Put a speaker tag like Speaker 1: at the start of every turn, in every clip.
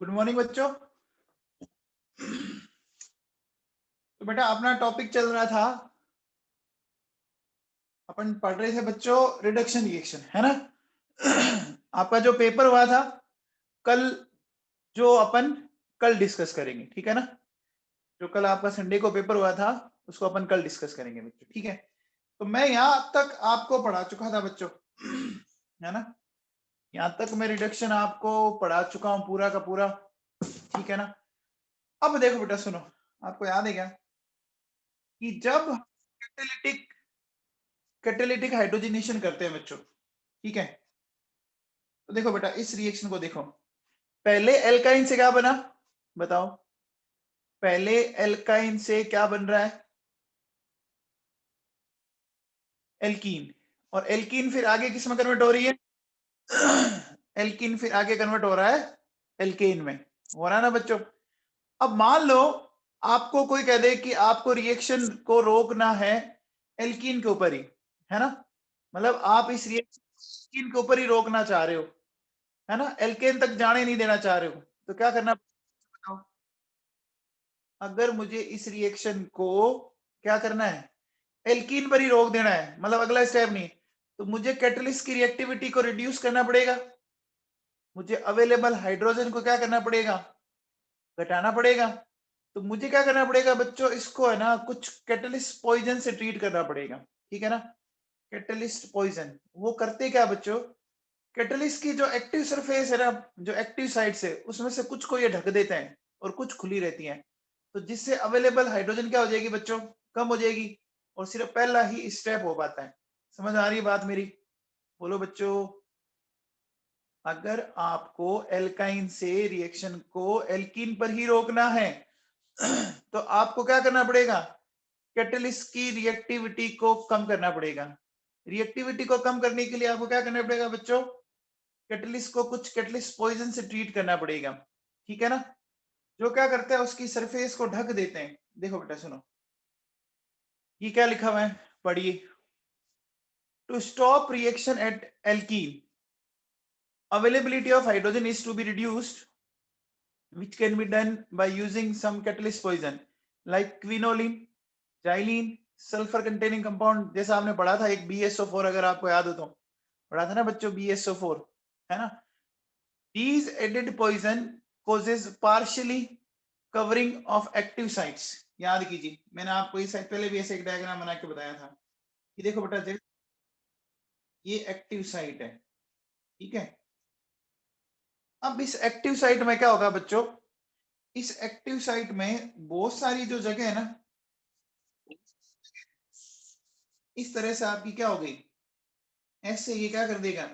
Speaker 1: Good morning बच्चों। तो बेटा अपना टॉपिक चल रहा था, अपन पढ़ रहे थे बच्चों रिडक्शन रिएक्शन, है ना। आपका जो पेपर हुआ था कल, जो अपन कल डिस्कस करेंगे, ठीक है ना। जो कल आपका संडे को पेपर हुआ था उसको अपन कल डिस्कस करेंगे बच्चों, ठीक है। तो मैं यहाँ तक आपको पढ़ा चुका था बच्चों, है ना। यहाँ तक मैं रिडक्शन आपको पढ़ा चुका हूँ पूरा का पूरा, ठीक है ना। अब देखो बेटा सुनो, आपको याद है क्या कि जब कैटेलिटिक कैटेलिटिक हाइड्रोजनेशन करते हैं बच्चों, ठीक है। तो देखो बेटा इस रिएक्शन को देखो, पहले एल्काइन से क्या बना बताओ। पहले एल्काइन से क्या बन रहा है, एल्कीन। और एल्कीन फिर आगे किस में कन्वर्ट हो रही है, एल्कीन फिर आगे कन्वर्ट हो रहा है एल्केन में, हो रहा है ना बच्चों। अब मान लो आपको कोई कह दे कि आपको रिएक्शन को रोकना है एल्कीन के ऊपर ही, है ना। मतलब आप इस रिएक्शन के ऊपर ही रोकना चाह रहे हो, है ना, एल्केन तक जाने नहीं देना चाह रहे हो। तो क्या करना बताओ। अगर मुझे इस रिएक्शन को क्या करना है, एल्कीन पर ही रोक देना है, मतलब अगला स्टेप नहीं, तो मुझे कैटलिस्ट की रिएक्टिविटी को रिड्यूस करना पड़ेगा। मुझे अवेलेबल हाइड्रोजन को क्या करना पड़ेगा, घटाना पड़ेगा। तो मुझे क्या करना पड़ेगा बच्चों, इसको है ना कुछ कैटलिस्ट पॉइजन से ट्रीट करना पड़ेगा, ठीक है ना। कैटलिस्ट पॉइजन वो करते क्या बच्चों, कैटलिस्ट की जो एक्टिव सरफेस है ना, जो एक्टिव साइड्स है उसमें से कुछ को ये ढक देते हैं और कुछ खुली रहती हैं। तो जिससे अवेलेबल हाइड्रोजन क्या हो जाएगी बच्चों, कम हो जाएगी, और सिर्फ पहला ही स्टेप हो पाता है। समझ आ रही है बात मेरी, बोलो बच्चों। अगर आपको एल्काइन से रिएक्शन को एल्कीन पर ही रोकना है तो आपको क्या करना पड़ेगा, कैटलिस्ट की रिएक्टिविटी को कम करना पड़ेगा। रिएक्टिविटी को कम करने के लिए आपको क्या करना पड़ेगा बच्चों, कैटलिस्ट को कुछ कैटलिस्ट पॉइजन से ट्रीट करना पड़ेगा, ठीक है ना। जो क्या करते हैं उसकी सरफेस को ढक देते हैं। देखो बेटा सुनो, ये क्या लिखा हुआ है पढ़िए। To stop reaction at alkene, availability of hydrogen is to be reduced, which can be done by using some catalyst poison like quinoline, xylene, sulphur containing compound, जैसा आपने पढ़ा था एक BSO4, अगर आपको याद हो तो पढ़ा था ना बच्चों BSO4, है ना। These added poison causes partially covering of active sites। याद कीजिए मैंने आपको इस पहले भी ऐसे एक डायग्राम बना के बताया था कि देखो बेटा ये एक्टिव साइट है, ठीक है। अब इस एक्टिव साइट में क्या होगा बच्चों, इस एक्टिव साइट में बहुत सारी जो जगह है ना, इस तरह से आपकी क्या हो गई, ऐसे ये क्या कर देगा,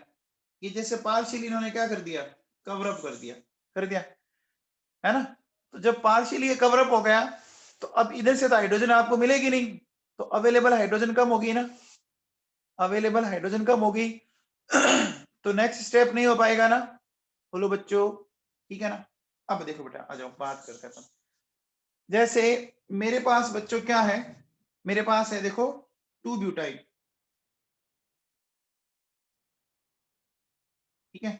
Speaker 1: ये जैसे पार्शियली इन्होंने क्या कर दिया, कवर अप कर दिया, है ना। तो जब पार्शियली ये कवर अप हो गया तो अब इधर से तो हाइड्रोजन आपको मिलेगी नहीं, तो अवेलेबल हाइड्रोजन कम होगी ना, अवेलेबल हाइड्रोजन कम होगी तो नेक्स्ट स्टेप नहीं हो पाएगा ना, बोलो बच्चों, ठीक है ना। अब देखो बेटा आ जाओ बात करते हैं। जैसे मेरे पास बच्चों क्या है, मेरे पास है देखो 2 ब्यूटाइल, ठीक है।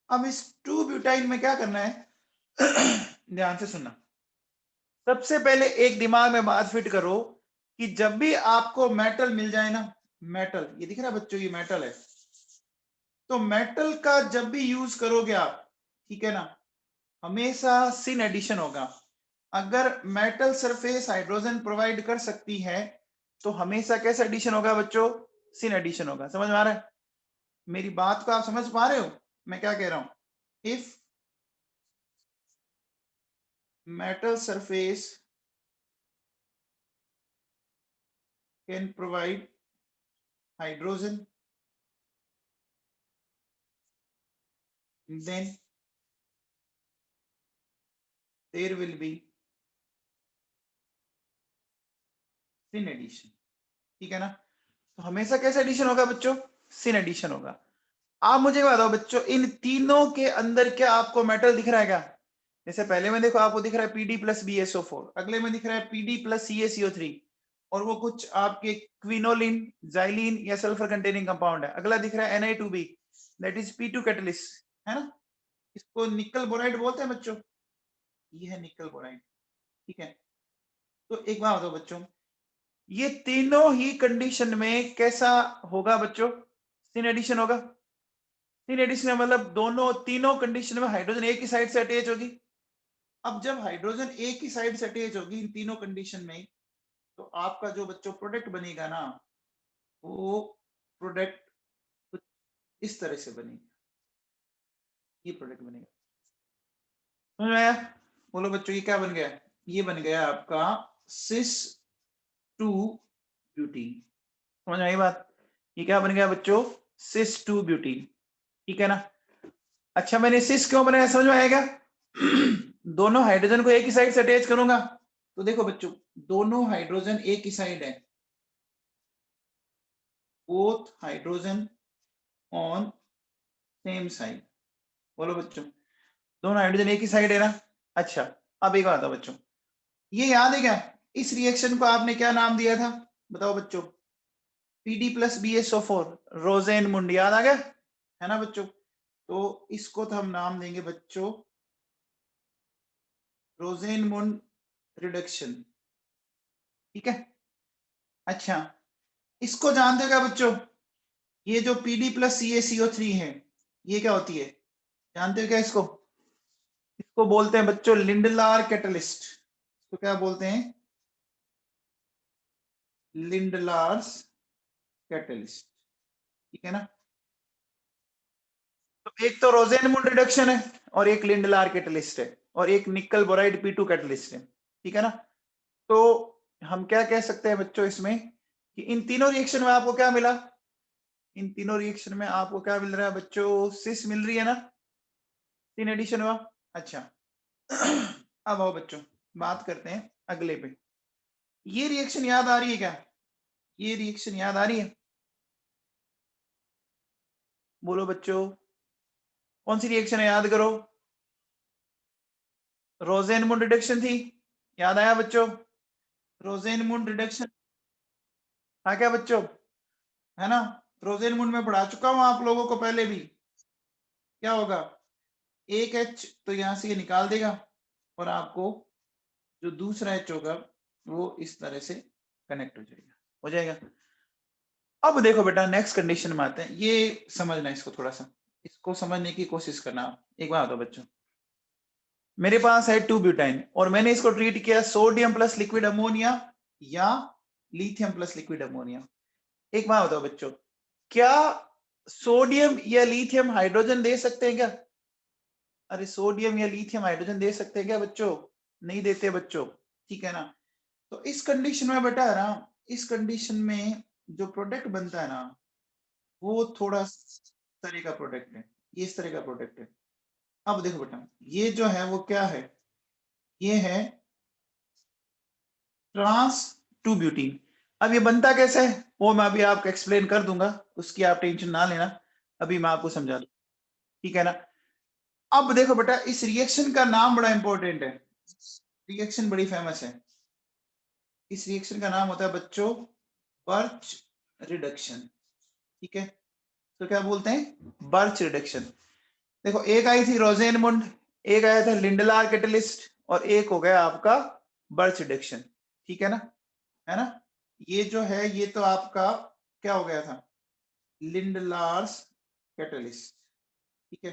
Speaker 1: अब इस 2 ब्यूटाइल में क्या करना है ध्यान से सुनना। सबसे पहले एक दिमाग में बात फिट करो कि जब भी आपको मेटल मिल जाए ना, मेटल ये दिख रहा है बच्चों, ये मेटल है, तो मेटल का जब भी यूज करोगे आप, ठीक है ना, हमेशा सिन एडिशन होगा। अगर मेटल सरफेस हाइड्रोजन प्रोवाइड कर सकती है तो हमेशा कैसा एडिशन होगा बच्चों, सिन एडिशन होगा। समझ में आ रहा है मेरी बात को, आप समझ पा रहे हो मैं क्या कह रहा हूं। If metal surface can provide hydrogen, then there will be sin addition, ठीक है ना। तो हमेशा कैसा एडिशन होगा बच्चों, सिन एडिशन होगा। आप मुझे बताओ बच्चों, इन तीनों के अंदर क्या आपको मेटल दिख रहा है क्या, जैसे पहले में देखो आपको दिख रहा है PD प्लस BSO4, अगले में दिख रहा है PD प्लस CaCO3, और वो कुछ आपके क्विनोलिन, जाइलिन या सल्फर कंटेनिंग कंपाउंड है। अगला दिख रहा है Na2B, that is P2 catalyst, है ना। इसको निकल बोराइड बोलते हैं बच्चों, ये है निकल बोराइड, ठीक है। तो एक बात बताओ बच्चों, ये तीनों ही कंडीशन में कैसा होगा बच्चों, सिन एडिशन होगा। सिन एडिशन मतलब दोनों तीनों कंडीशन में हाइड्रोजन एक ही साइड से अटैच होगी। अब जब हाइड्रोजन एक ही साइड से अटैच होगी इन तीनों कंडीशन में, तो आपका जो बच्चों प्रोडक्ट बनेगा ना, वो प्रोडक्ट कुछ इस तरह से बनेगा, ये प्रोडक्ट बनेगा। समझ में आया? बोलो बच्चों, ये क्या बन गया? ये बन गया आपका सिस 2 ब्यूटीन। समझ में आई बात? ये क्या बन गया बच्चों? सिस 2 ब्यूटीन, ठीक है ना। अच्छा, मैंने सिस क्यों बनाया, समझ में आएगा? दोनों हाइड्रोजन को एक ही साइड से अटैच करूंगा, तो देखो बच्चों, दोनों हाइड्रोजन एक ही साइड है, both hydrogen on same side. बोलो बच्चों, दोनों हाइड्रोजन एक ही साइड है ना। अच्छा, अब एक बात है बच्चों, ये याद है क्या, इस रिएक्शन को आपने क्या नाम दिया था, बताओ बच्चों? PD प्लस BSO4, रोजेनमुंड, याद आ गया है ना बच्चों? तो इसको तो हम नाम देंगे बच्चों रोजेनमुंड रिडक्शन, ठीक है। अच्छा, इसको जानते हो क्या बच्चों? ये जो PD प्लस CaCO3 है, ये क्या होती है, जानते हो क्या इसको? इसको बोलते हैं बच्चों लिंडलार कैटलिस्ट। इसको क्या बोलते हैं? लिंडलार्स कैटलिस्ट, ठीक है ना। तो एक तो रोजेनमुंड रिडक्शन है, और एक लिंडलार कैटलिस्ट है, और एक निकल बोराइड P2 कैटलिस्ट है, ठीक है ना। तो हम क्या कह सकते हैं बच्चों इसमें, कि इन तीनों रिएक्शन में आपको क्या मिला, इन तीनों रिएक्शन में आपको क्या मिल रहा है बच्चों? सिस मिल रही है ना, तीन एडिशन हुआ। अच्छा, अब आओ बच्चों, बात करते हैं अगले पे। ये रिएक्शन याद आ रही है क्या? ये रिएक्शन याद आ रही है? बोलो बच्चों, कौन सी रिएक्शन है, याद करो। रोजेनमुंड रिडक्शन थी, याद आया बच्चों? रोजेनमुंड रिडक्शन था क्या बच्चों, है ना। रोजेनमुंड में पढ़ा चुका हूं आप लोगों को पहले भी। क्या होगा, एक H तो यहां से ये निकाल देगा, और आपको जो दूसरा H होगा वो इस तरह से कनेक्ट हो जाएगा। अब देखो बेटा, नेक्स्ट कंडीशन में आते हैं, ये समझना, इसको थोड़ा सा, इसको समझने की कोशिश करना। एक बात हो बच्चों, मेरे पास है 2 ब्यूटाइन, और मैंने इसको ट्रीट किया सोडियम प्लस लिक्विड अमोनिया या लिथियम प्लस लिक्विड अमोनिया। एक बात बताओ बच्चों, क्या सोडियम या लिथियम हाइड्रोजन दे सकते हैं क्या? अरे सोडियम या लिथियम हाइड्रोजन दे सकते हैं क्या बच्चों? नहीं देते बच्चों, ठीक है ना। तो इस कंडीशन में बेटा है ना, इस कंडीशन में जो प्रोडक्ट बनता है ना, वो थोड़ा तरह का प्रोडक्ट है, ये इस तरह का प्रोडक्ट है। अब देखो बेटा, ये जो है वो क्या है, ये है ट्रांस 2 ब्यूटीन। अब ये बनता कैसे है वो मैं अभी आपको एक्सप्लेन कर दूंगा, उसकी आप टेंशन ना लेना, अभी मैं आपको समझा दूं, ठीक है ना। अब देखो बेटा, इस रिएक्शन का नाम बड़ा इंपॉर्टेंट है, रिएक्शन बड़ी फेमस है। इस रिएक्शन का नाम होता है बच्चों बर्च रिडक्शन, ठीक है। तो क्या बोलते हैं, बर्च रिडक्शन। देखो, एक आई थी रोजेनमुंड, एक आया था लिंडलार कैटलिस्ट, और एक हो गया आपका बर्च रिडक्शन, ठीक है ना, है ना। ये जो है ये तो आपका क्या हो गया था, लिंडलार्स कैटलिस्ट, ठीक है।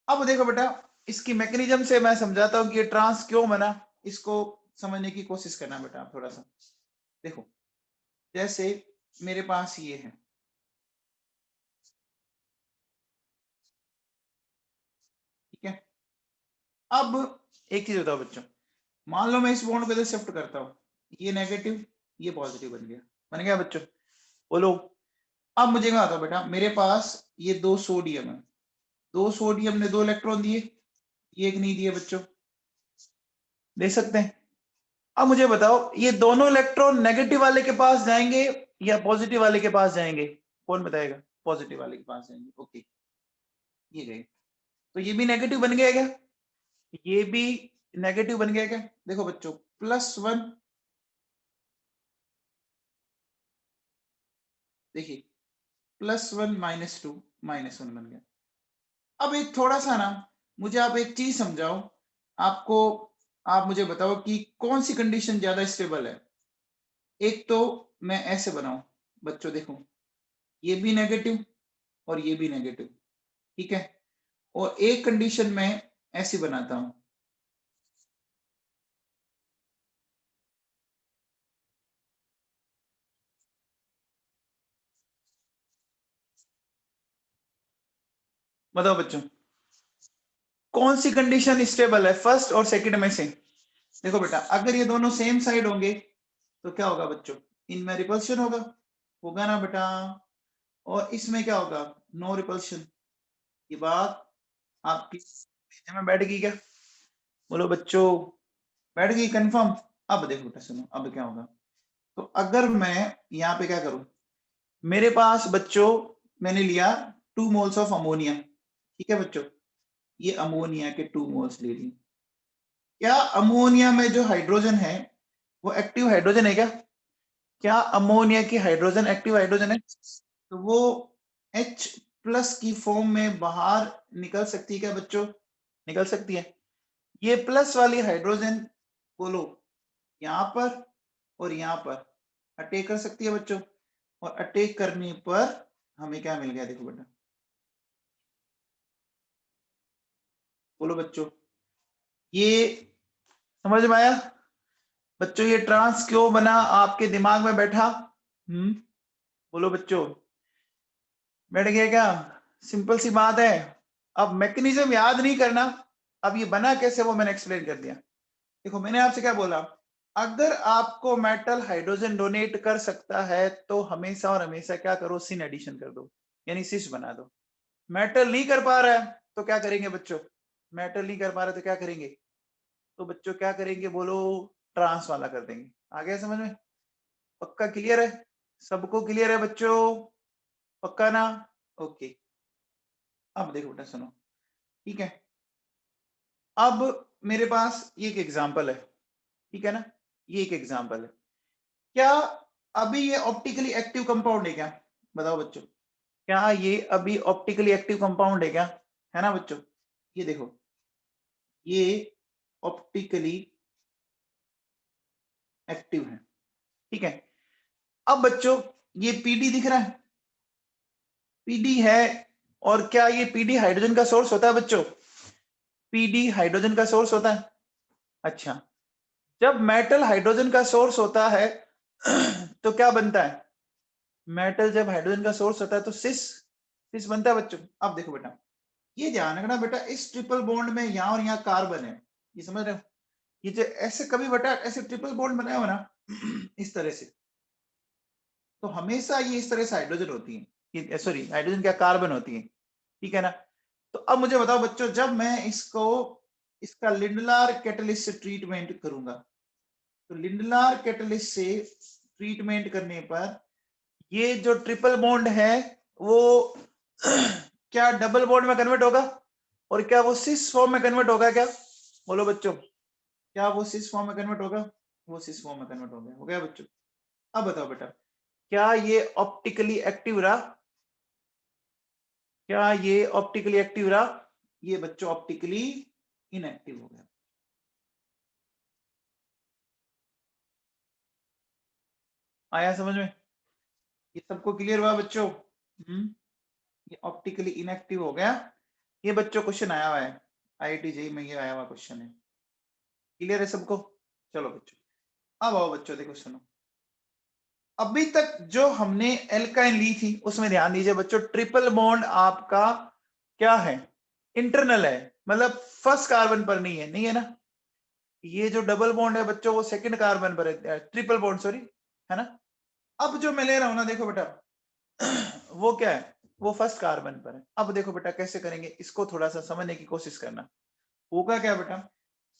Speaker 1: अब देखो बेटा, इसकी मैकेनिज्म से मैं समझाता हूं कि ये ट्रांस क्यों बना, इसको समझने की कोशिश करना बेटा आप थोड़ा सा। देखो, जैसे मेरे पास ये है, ठीक है। अब एक चीज बताओ बच्चों, मान लो मैं इस बॉन्ड को इधर शिफ्ट करता हूं, ये नेगेटिव ये पॉजिटिव बन गया बच्चों। बोलो, अब मुझे क्या बताओ बेटा, मेरे पास ये दो सोडियम है, दो सोडियम ने दो इलेक्ट्रॉन दिए, ये एक नहीं दिए बच्चों, दे सकते हैं। अब मुझे बताओ, ये दोनों इलेक्ट्रॉन नेगेटिव वाले के पास जाएंगे या पॉजिटिव वाले के पास जाएंगे, कौन बताएगा? पॉजिटिव वाले के पास जाएंगे, ओके, ये गए। तो ये भी नेगेटिव बन गया क्या? ये भी नेगेटिव बन गया क्या? देखो बच्चों, +1, देखिए +1 -2 -1 बन गया। अब एक थोड़ा सा ना मुझे आप एक चीज समझाओ, आपको आप मुझे बताओ कि कौन सी कंडीशन ज्यादा स्टेबल है। एक तो मैं ऐसे बनाऊं, बच्चों देखो, ये भी नेगेटिव और ये भी नेगेटिव, ठीक है। और एक कंडीशन में ऐसी बनाता हूं, बताओ बच्चों कौन सी कंडीशन स्टेबल है फर्स्ट और सेकंड में से। देखो बेटा, अगर ये दोनों सेम साइड होंगे तो क्या होगा बच्चों, इनमें रिपल्शन होगा ना बेटा। और इसमें क्या होगा, नो रिपल्शन। ये बात आपकी समझ में बैठ गई क्या? बोलो बच्चों, बैठ गई कंफर्म। अब देखो बेटा सुनो, अब क्या होगा। तो अगर मैं यहाँ पे क्या करूं, मेरे पास बच्चों मैंने लिया 2 मोल्स ऑफ अमोनिया, ठीक है बच्चों, ये अमोनिया के 2 मोल्स ले लिए। क्या अमोनिया में जो हाइड्रोजन है वो एक्टिव हाइड्रोजन है क्या? क्या अमोनिया की हाइड्रोजन एक्टिव हाइड्रोजन है? तो वो H प्लस की फॉर्म में बाहर निकल सकती है क्या बच्चों? निकल सकती है। ये प्लस वाली हाइड्रोजन बोलो यहां पर और यहां पर अटैक कर सकती है बच्चों। और अटैक करने पर हमें क्या मिल गया, देखो बेटा, बोलो बच्चों, ये समझ में आया? बच्चों ये ट्रांस क्यों बना आपके दिमाग में बैठा? बोलो बच्चों, बैठ गया क्या? सिंपल सी बात है। अब मैकेनिज्म याद नहीं करना, अब ये बना कैसे वो मैंने एक्सप्लेन कर दिया। देखो मैंने आपसे क्या बोला, अगर आपको मेटल हाइड्रोजन डोनेट कर सकता है तो हमेशा और हमेशा क्या करो, सिन एडिशन कर दो, यानी सिस बना दो। मेटल नहीं कर पा रहा है तो क्या करेंगे बच्चों, मेटल नहीं कर पा रहे तो क्या करेंगे, तो बच्चों क्या करेंगे बोलो, ट्रांस वाला कर देंगे। आ गया समझ में? पक्का क्लियर है? सबको क्लियर है बच्चों? पक्का ना? ओके। अब देखो बेटा सुनो, ठीक है। अब मेरे पास ये एक एग्जांपल है, ठीक है ना, ये एक एग्जांपल है। क्या अभी ये ऑप्टिकली एक्टिव कंपाउंड है क्या? बताओ बच्चों, क्या ये अभी ऑप्टिकली एक्टिव कंपाउंड है क्या? है ना बच्चों? ये देखो, ये ऑप्टिकली एक्टिव है, ठीक है। अब बच्चों ये पीडी दिख रहा है, पीडी है। और क्या ये पीडी हाइड्रोजन का सोर्स होता है बच्चों? पीडी हाइड्रोजन का सोर्स होता है। अच्छा, जब मेटल हाइड्रोजन का सोर्स होता है तो क्या बनता है, मेटल जब हाइड्रोजन का सोर्स होता है तो सिस सिस बनता है बच्चों। अब देखो बेटा, ये ध्यान रखना बेटा, इस ट्रिपल बॉन्ड में यहां और यहां कार्बन है, ये समझ रहे हो? ये जो ऐसे कभी बेटा ऐसे ट्रिपल बॉन्ड बनाया हो ना इस तरह से, तो हमेशा ये इस तरह से हाइड्रोजन होती है, सॉरी हाइड्रोजन क्या, कार्बन होती है, ठीक है ना। तो अब मुझे बताओ बच्चों, जब मैं इसको इसका लिंडलार कैटलिस्ट से ट्रीटमेंट करूंगा, तो लिंडलार कैटलिस्ट से ट्रीटमेंट करने पर ये जो ट्रिपल बॉन्ड है वो क्या डबल बॉन्ड में कन्वर्ट होगा, और क्या वो सिस फॉर्म में कन्वर्ट होगा क्या? बोलो बच्चों, क्या वो सिस फॉर्म में कन्वर्ट होगा? वो सिस फॉर्म में कन्वर्ट हो गया बच्चों। अब बताओ बेटा, क्या ये ऑप्टिकली एक्टिव रहा? क्या ये ऑप्टिकली एक्टिव रहा? ये बच्चों ऑप्टिकली इनएक्टिव हो गया। आया समझ में? ये सबको क्लियर हुआ बच्चों? ये ऑप्टिकली इनएक्टिव हो गया। ये बच्चों क्वेश्चन आया हुआ है, आईआईटी जेईई में ये आया हुआ क्वेश्चन है। क्लियर है सबको? चलो बच्चों, अब आओ बच्चों, देखो सुनो, अभी तक जो हमने एल्काइन ली थी उसमें ध्यान दीजिए बच्चों, ट्रिपल बॉन्ड आपका क्या है, इंटरनल है, मतलब फर्स्ट कार्बन पर नहीं है, नहीं है ना। ये जो डबल बॉन्ड है बच्चों वो सेकंड कार्बन पर है, ट्रिपल बॉन्ड सॉरी, है ना। अब जो मैं ले रहा हूं ना, देखो बेटा वो क्या है, वो फर्स्ट कार्बन पर है। अब देखो बेटा कैसे करेंगे इसको, थोड़ा सा समझने की कोशिश करना। होगा क्या बेटा,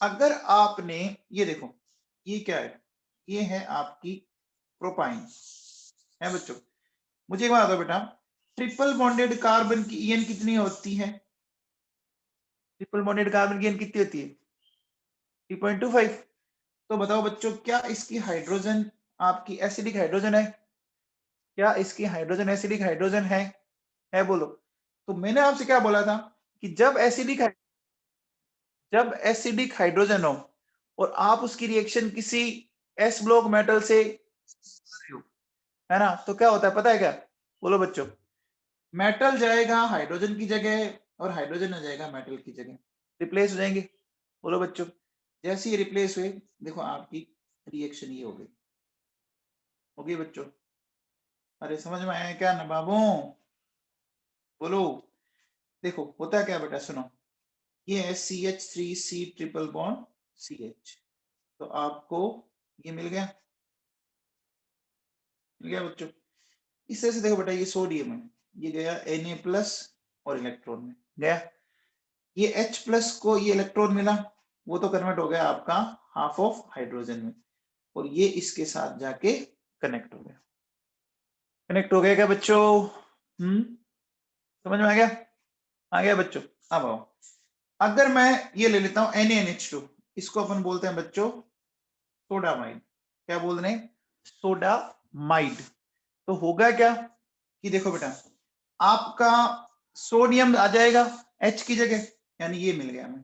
Speaker 1: अगर आपने ये देखो, ये क्या है, ये है आपकी प्रोपाइन, है बच्चों। मुझे एक बात बताओ बेटा, ट्रिपल बॉन्डेड कार्बन की ईएन कितनी होती है? ट्रिपल बॉन्डेड कार्बन की ईएन कितनी होती है? 3.25। तो बताओ बच्चों, क्या इसकी हाइड्रोजन आपकी एसिडिक हाइड्रोजन है? क्या इसकी हाइड्रोजन एसिडिक हाइड्रोजन है बोलो। तो मैंने आपसे क्या बोला था कि जब एसिडिक जब एसिडिक हाइड्रोजन हो और आप उसकी रिएक्शन किसी एस ब्लॉक मेटल से है ना, तो क्या होता है पता है क्या? बोलो बच्चों, मेटल जाएगा हाइड्रोजन की जगह और हाइड्रोजन आ जाएगा मेटल की जगह, रिप्लेस हो जाएंगे। बोलो बच्चों, जैसे ही रिप्लेस हुए देखो आपकी रिएक्शन ये होगी बच्चों। अरे समझ में आया क्या ना बाबू? बोलो, देखो होता क्या बेटा, सुनो, ये है CH3C ट्रिपल बॉन्ड CH, तो आपको ये मिल गया बच्चों। इस तरह से देखो बेटा, ये सोडियम है, ये गया Na+ और इलेक्ट्रॉन में गया, ये H+ को ये इलेक्ट्रॉन मिला, वो तो कन्वर्ट हो गया आपका हाफ ऑफ हाइड्रोजन में, और ये इसके साथ जाके कनेक्ट हो गया। कनेक्ट हो गया क्या बच्चों? समझ में आ गया? आ गया बच्चों। अब आओ, अगर मैं ये ले लेता हूं NaNH2, इसको अपन बोलते हैं बच्चों सोडामाइड। क्या बोल रहे हैं? सोडामाइड। तो होगा क्या कि देखो बेटा, आपका सोडियम आ जाएगा H की जगह, यानी ये मिल गया हमें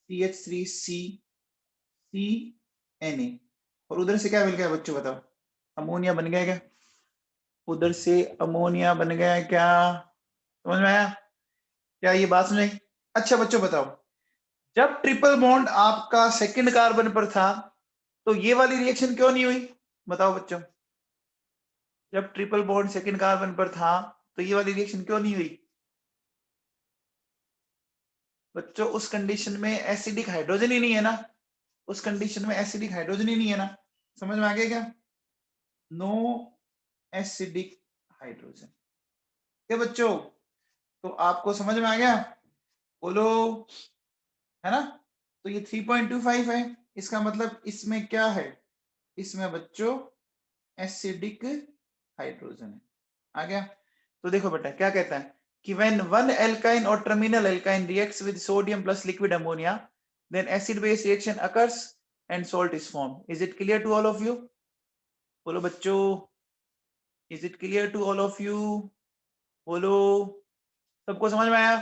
Speaker 1: CH3CCNA, और उधर से क्या मिल गया बच्चों बताओ? अमोनिया बन गया क्या? उधर से अमोनिया बन गया क्या? समझ में आया क्या ये बात? नहीं? अच्छा बच्चों बताओ, जब ट्रिपल बॉन्ड आपका सेकंड कार्बन पर था तो ये वाली रिएक्शन क्यों नहीं हुई? बताओ बच्चों, जब ट्रिपल बॉन्ड सेकंड कार्बन पर था तो ये वाली रिएक्शन क्यों नहीं हुई? बच्चों उस कंडीशन में एसिडिक हाइड्रोजन ही नहीं है ना, उस कंडीशन में एसिडिक हाइड्रोजन ही नहीं है ना। समझ में आ गया क्या? No acidic hydrogen. क्या बच्चों, तो आपको समझ में आ गया? बोलो, है ना? तो ये 3.25 है, इसका मतलब इसमें क्या है? इसमें बच्चों एसिडिक हाइड्रोजन है। आ गया? तो देखो बेटा क्या कहता है कि when one alkyne or terminal alkyne reacts with sodium plus liquid ammonia, then acid base reaction occurs and salt is formed. Is it clear to all of you? बोलो बच्चों, is it clear to all of you? बोलो, सबको समझ में आया?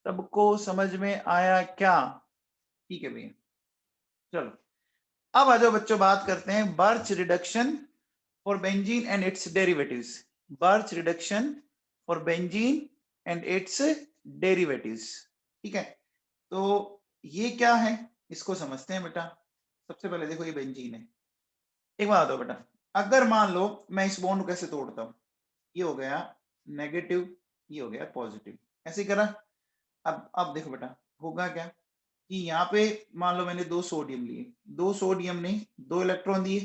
Speaker 1: सबको समझ में आया क्या? ठीक है भैया, चलो अब आ जाओ बच्चों, बात करते हैं birch reduction for benzene and it's derivatives. Birch reduction for benzene and it's derivatives. ठीक है, तो ये क्या है इसको समझते हैं बेटा। सबसे पहले देखो, ये बेंजीन है। एक बात बताओ बेटा, अगर मान लो मैं इस बॉन्ड को कैसे तोड़ता हूं, ये हो गया नेगेटिव, ये हो गया पॉजिटिव, ऐसे ही करा। अब देखो बेटा, होगा क्या कि यहाँ पे मान लो मैंने 2 सोडियम लिए, 2 सोडियम ने 2 इलेक्ट्रॉन दिए।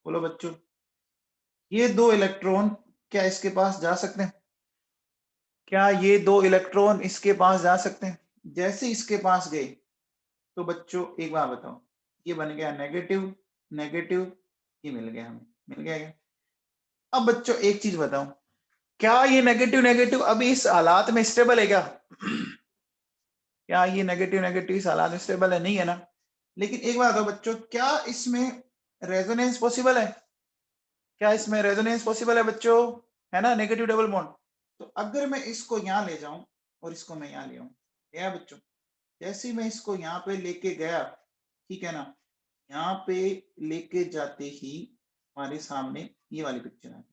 Speaker 1: बोलो बच्चों, ये 2 इलेक्ट्रॉन क्या इसके पास जा सकते हैं? क्या ये 2 इलेक्ट्रॉन इसके पास जा सकते हैं? जैसे इसके पास गए तो बच्चों एक बार बताओ, ये बन गया नेगेटिव नेगेटिव, ये मिल गया हमें, मिल गया क्या? अब बच्चों एक चीज बताओ, क्या ये नेगेटिव नेगेटिव अभी इस हालात में स्टेबल है क्या? क्या ये नेगेटिव नेगेटिव इस हालात में स्टेबल है? नहीं है ना। लेकिन एक बात बताओ बच्चों, क्या इसमें रेजोनेंस पॉसिबल है? क्या इसमें रेजोनेंस पॉसिबल है बच्चों? है ना, नेगेटिव डबल बॉन्ड। तो अगर मैं इसको यहाँ ले जाऊं और इसको मैं यहाँ ले आऊं, गया बच्चों, जैसे ही मैं इसको यहाँ पे लेके गया, ठीक है ना, यहाँ पे लेके जाते ही हमारे सामने ये वाली पिक्चर है।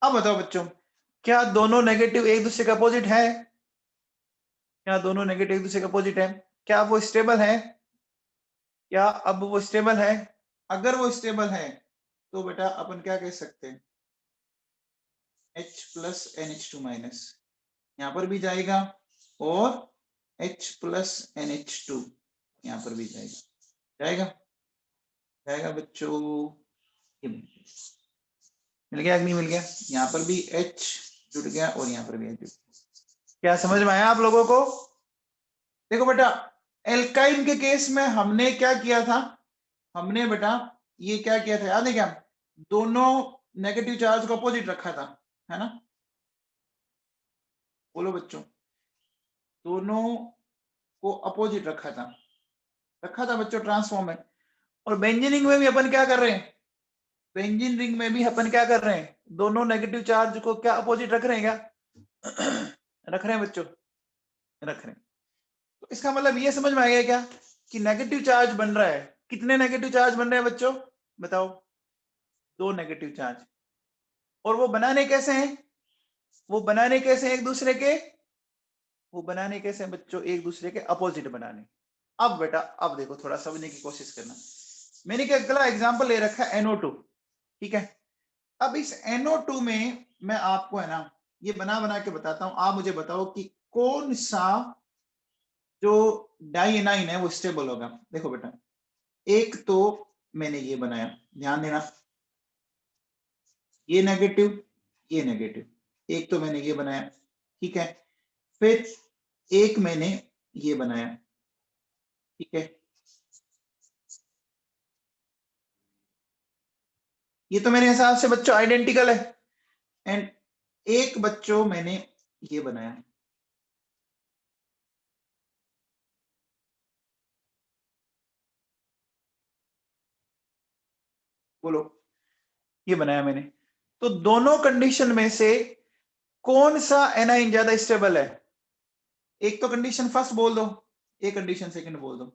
Speaker 1: अब बताओ बच्चों, क्या दोनों नेगेटिव एक दूसरे का अपोजिट है? क्या दोनों नेगेटिव एक दूसरे का अपोजिट है? क्या वो स्टेबल है? क्या अब वो स्टेबल है? अगर वो स्टेबल है तो बेटा अपन क्या कह सकते हैं, H+ NH2- यहाँ पर भी जाएगा और H+ NH2 यहाँ पर भी जाएगा, जाएगा जाएगा बच्चों। ये मिल गया कि नहीं मिल गया? यहाँ पर भी H जुड़ गया और यहाँ पर भी H जुड़ गया। क्या समझ में आया आप लोगों को? देखो बेटा, एल्काइन के केस में हमने क्या किया था, हमने बेटा ये क्या किया था याद है क्या? दोनों नेगेटिव चार्ज को अपोजिट रखा था, है ना? बोलो बच्चों, दोनों को अपोजिट रखा था बच्चों ट्रांसफॉर्म में। और बेंजीन रिंग में भी अपन क्या कर रहे हैं, बेंजीन रिंग में भी अपन क्या कर रहे हैं, दोनों नेगेटिव चार्ज को क्या अपोजिट रख रहे हैं क्या? रख रहे हैं बच्चों, रख रहे हैं। तो इसका मतलब ये समझ में आ गया क्या कि नेगेटिव चार्ज बन रहा है। कितने नेगेटिव चार्ज बन रहे हैं बच्चों बताओ? 2 नेगेटिव चार्ज। और वो बनाने कैसे हैं? वो बनाने कैसे एक दूसरे के? वो बनाने कैसे हैं बच्चों? एक दूसरे के अपोजिट बनाने। अब बेटा अब देखो थोड़ा समझने की कोशिश करना। मैंने क्या अगला एग्जांपल ले रखा है NO2, ठीक है। अब इस NO2 में मैं आपको है ना ये बना बना के बताता हूं, आप मुझे बताओ कि कौन सा जो डाइएनाइन है वो स्टेबल होगा। देखो बेटा एक तो मैंने ये बनाया, ध्यान देना, ये नेगेटिव ये नेगेटिव, एक तो मैंने ये बनाया, ठीक है। फिर एक मैंने ये बनाया, ठीक है। ये तो मेरे हिसाब से बच्चों आइडेंटिकल है। एंड एक बच्चों मैंने ये बनाया, बोलो ये बनाया मैंने। तो दोनों कंडीशन में से कौन सा एनाइन ज्यादा स्टेबल है? एक तो कंडीशन फर्स्ट बोल दो, एक कंडीशन सेकंड बोल दो।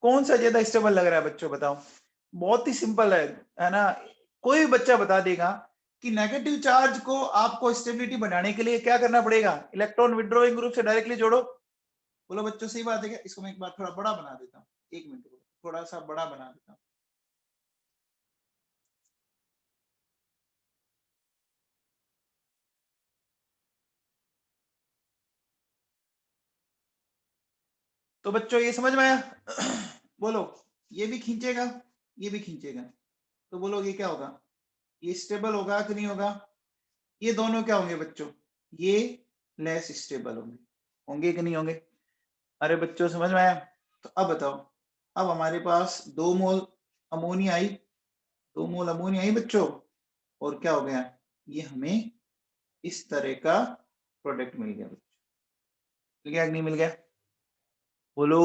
Speaker 1: कौन सा ज्यादा स्टेबल लग रहा है बच्चों बताओ? बहुत ही सिंपल है ना। कोई भी बच्चा बता देगा कि नेगेटिव चार्ज को आपको स्टेबिलिटी बनाने के लिए क्या करना पड़ेगा? इलेक्ट्रॉन विड्रॉइंग ग्रुप से डायरेक्टली जोड़ो। बोलो बच्चों सही बात है क्या? इसको मैं एक बार थोड़ा बड़ा बना देता हूँ, एक मिनट थोड़ा सा बड़ा बना देता हूँ। तो बच्चों ये समझ में आया? बोलो ये भी खींचेगा ये भी खींचेगा, तो बोलो ये क्या होगा? ये स्टेबल होगा कि नहीं होगा? ये दोनों क्या होंगे बच्चों? ये लेस स्टेबल होंगे, होंगे कि नहीं होंगे? अरे बच्चों समझ में आया? तो अब बताओ, अब हमारे पास 2 मोल अमोनिया आई, 2 मोल अमोनिया आई बच्चों, और क्या हो गया? ये हमें इस तरह का प्रोडक्ट मिल गया बच्चों। मिल गया कि नहीं मिल गया? बोलो।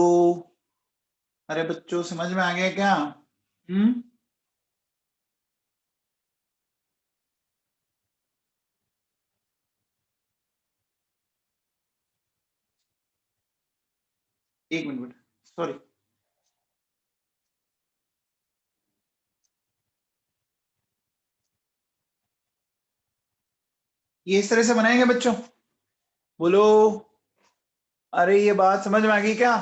Speaker 1: अरे बच्चों समझ में आ गया क्या? हम्म, एक मिनट सॉरी। ये इस तरह से बनाएंगे बच्चों, बोलो। अरे ये बात समझ में आ गई क्या?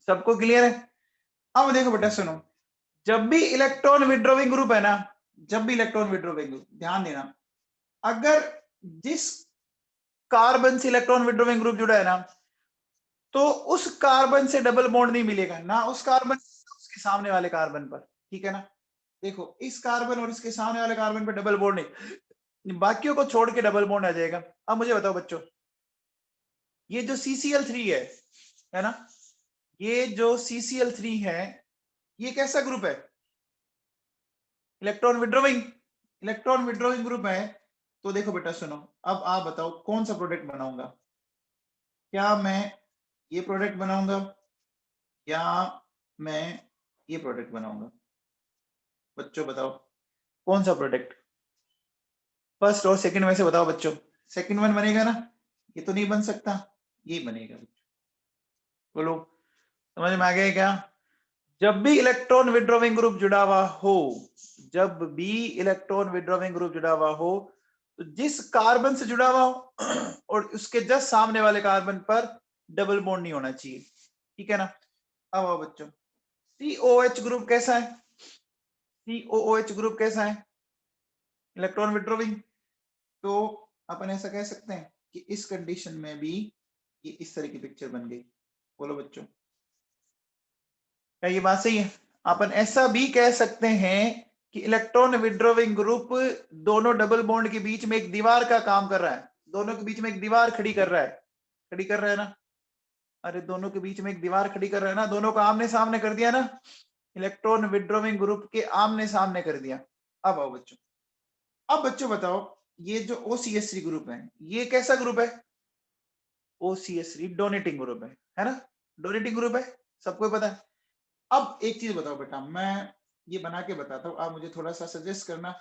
Speaker 1: सबको क्लियर है? अब देखो बेटा सुनो, जब भी इलेक्ट्रॉन विड्रॉविंग ग्रुप है ना, जब भी इलेक्ट्रॉन विड्रॉविंग ग्रुप, ध्यान देना, अगर जिस कार्बन से इलेक्ट्रॉन विड्रॉविंग ग्रुप जुड़ा है ना, तो उस कार्बन से डबल बॉन्ड नहीं मिलेगा ना, उस कार्बन उसके सामने वाले कार्बन पर, ठीक है ना। देखो इस कार्बन और इसके सामने वाले कार्बन पर डबल बॉन्ड नहीं, बाकियों को छोड़ के डबल बॉन्ड आ जाएगा। अब मुझे बताओ बच्चों, ये जो CCl3 है ना, ये जो CCl3 है, ये कैसा ग्रुप है? Electron withdrawing, electron withdrawing group है। तो देखो बेटा सुनो, अब आप बताओ कौन सा प्रोडक्ट बनाऊंगा? क्या मैं ये प्रोडक्ट बनाऊंगा या मैं ये प्रोडक्ट बनाऊंगा? बच्चों बताओ कौन सा प्रोडक्ट? फर्स्ट और सेकंड में से बताओ बच्चों। सेकंड वन बनेगा ना, ये तो नहीं बन सकता, ये बनेगा बच्चों। बोलो समझ में आ गया क्या? जब भी इलेक्ट्रॉन विड्रॉविंग ग्रुप जुड़ा हुआ हो, जब भी इलेक्ट्रॉन विड्रॉविंग ग्रुप जुड़ा हुआ हो, तो जिस कार्बन से जुड़ा हुआ हो और उसके जस्ट सामने वाले कार्बन पर डबल बॉन्ड नहीं होना चाहिए, ठीक है ना। अब आओ बच्चों, COH ग्रुप कैसा है? COOH ग्रुप कैसा है? Electron withdrawing. तो अपन ऐसा कह सकते हैं कि इस कंडीशन में भी ये इस तरह की पिक्चर बन गई। बोलो बच्चों क्या ये बात सही है? अपन ऐसा भी कह सकते हैं कि इलेक्ट्रॉन विड्रॉविंग ग्रुप दोनों डबल बॉन्ड के बीच में एक दीवार का काम कर रहा है, दोनों के बीच में एक दीवार खड़ी कर रहा है, खड़ी कर रहा है ना। अरे दोनों के बीच में एक दीवार खड़ी कर रहा है ना, दोनों को आमने सामने कर दिया ना, इलेक्ट्रॉन विड्रॉविंग ग्रुप के आमने सामने कर दिया। अब आओ बच्चों, अब बच्चों बताओ, ये जो OCH3 ग्रुप है, ये कैसा ग्रुप है? OCH3 डोनेटिंग ग्रुप है ना, डोनेटिंग ग्रुप है, सबको पता है। अब एक चीज बताओ बेटा, मैं ये बना के बताता हूँ, आप मुझे थोड़ा सा सजेस्ट करना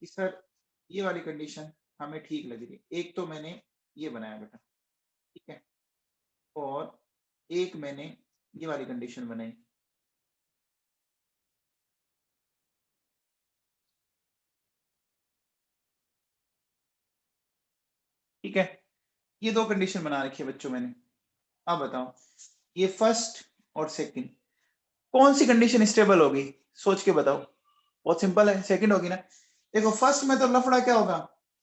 Speaker 1: कि सर ये वाली कंडीशन हमें ठीक लग रही है। एक तो मैंने ये बनाया बेटा, ठीक है, और एक मैंने ये वाली कंडीशन बनाई, ठीक है। ये दो कंडीशन बना रखी है बच्चों मैंने। अब बताओ ये फर्स्ट और सेकंड कौन सी कंडीशन स्टेबल होगी, सोच के बताओ। बहुत सिंपल है, सेकंड होगी ना। देखो फर्स्ट में तो लफड़ा क्या होगा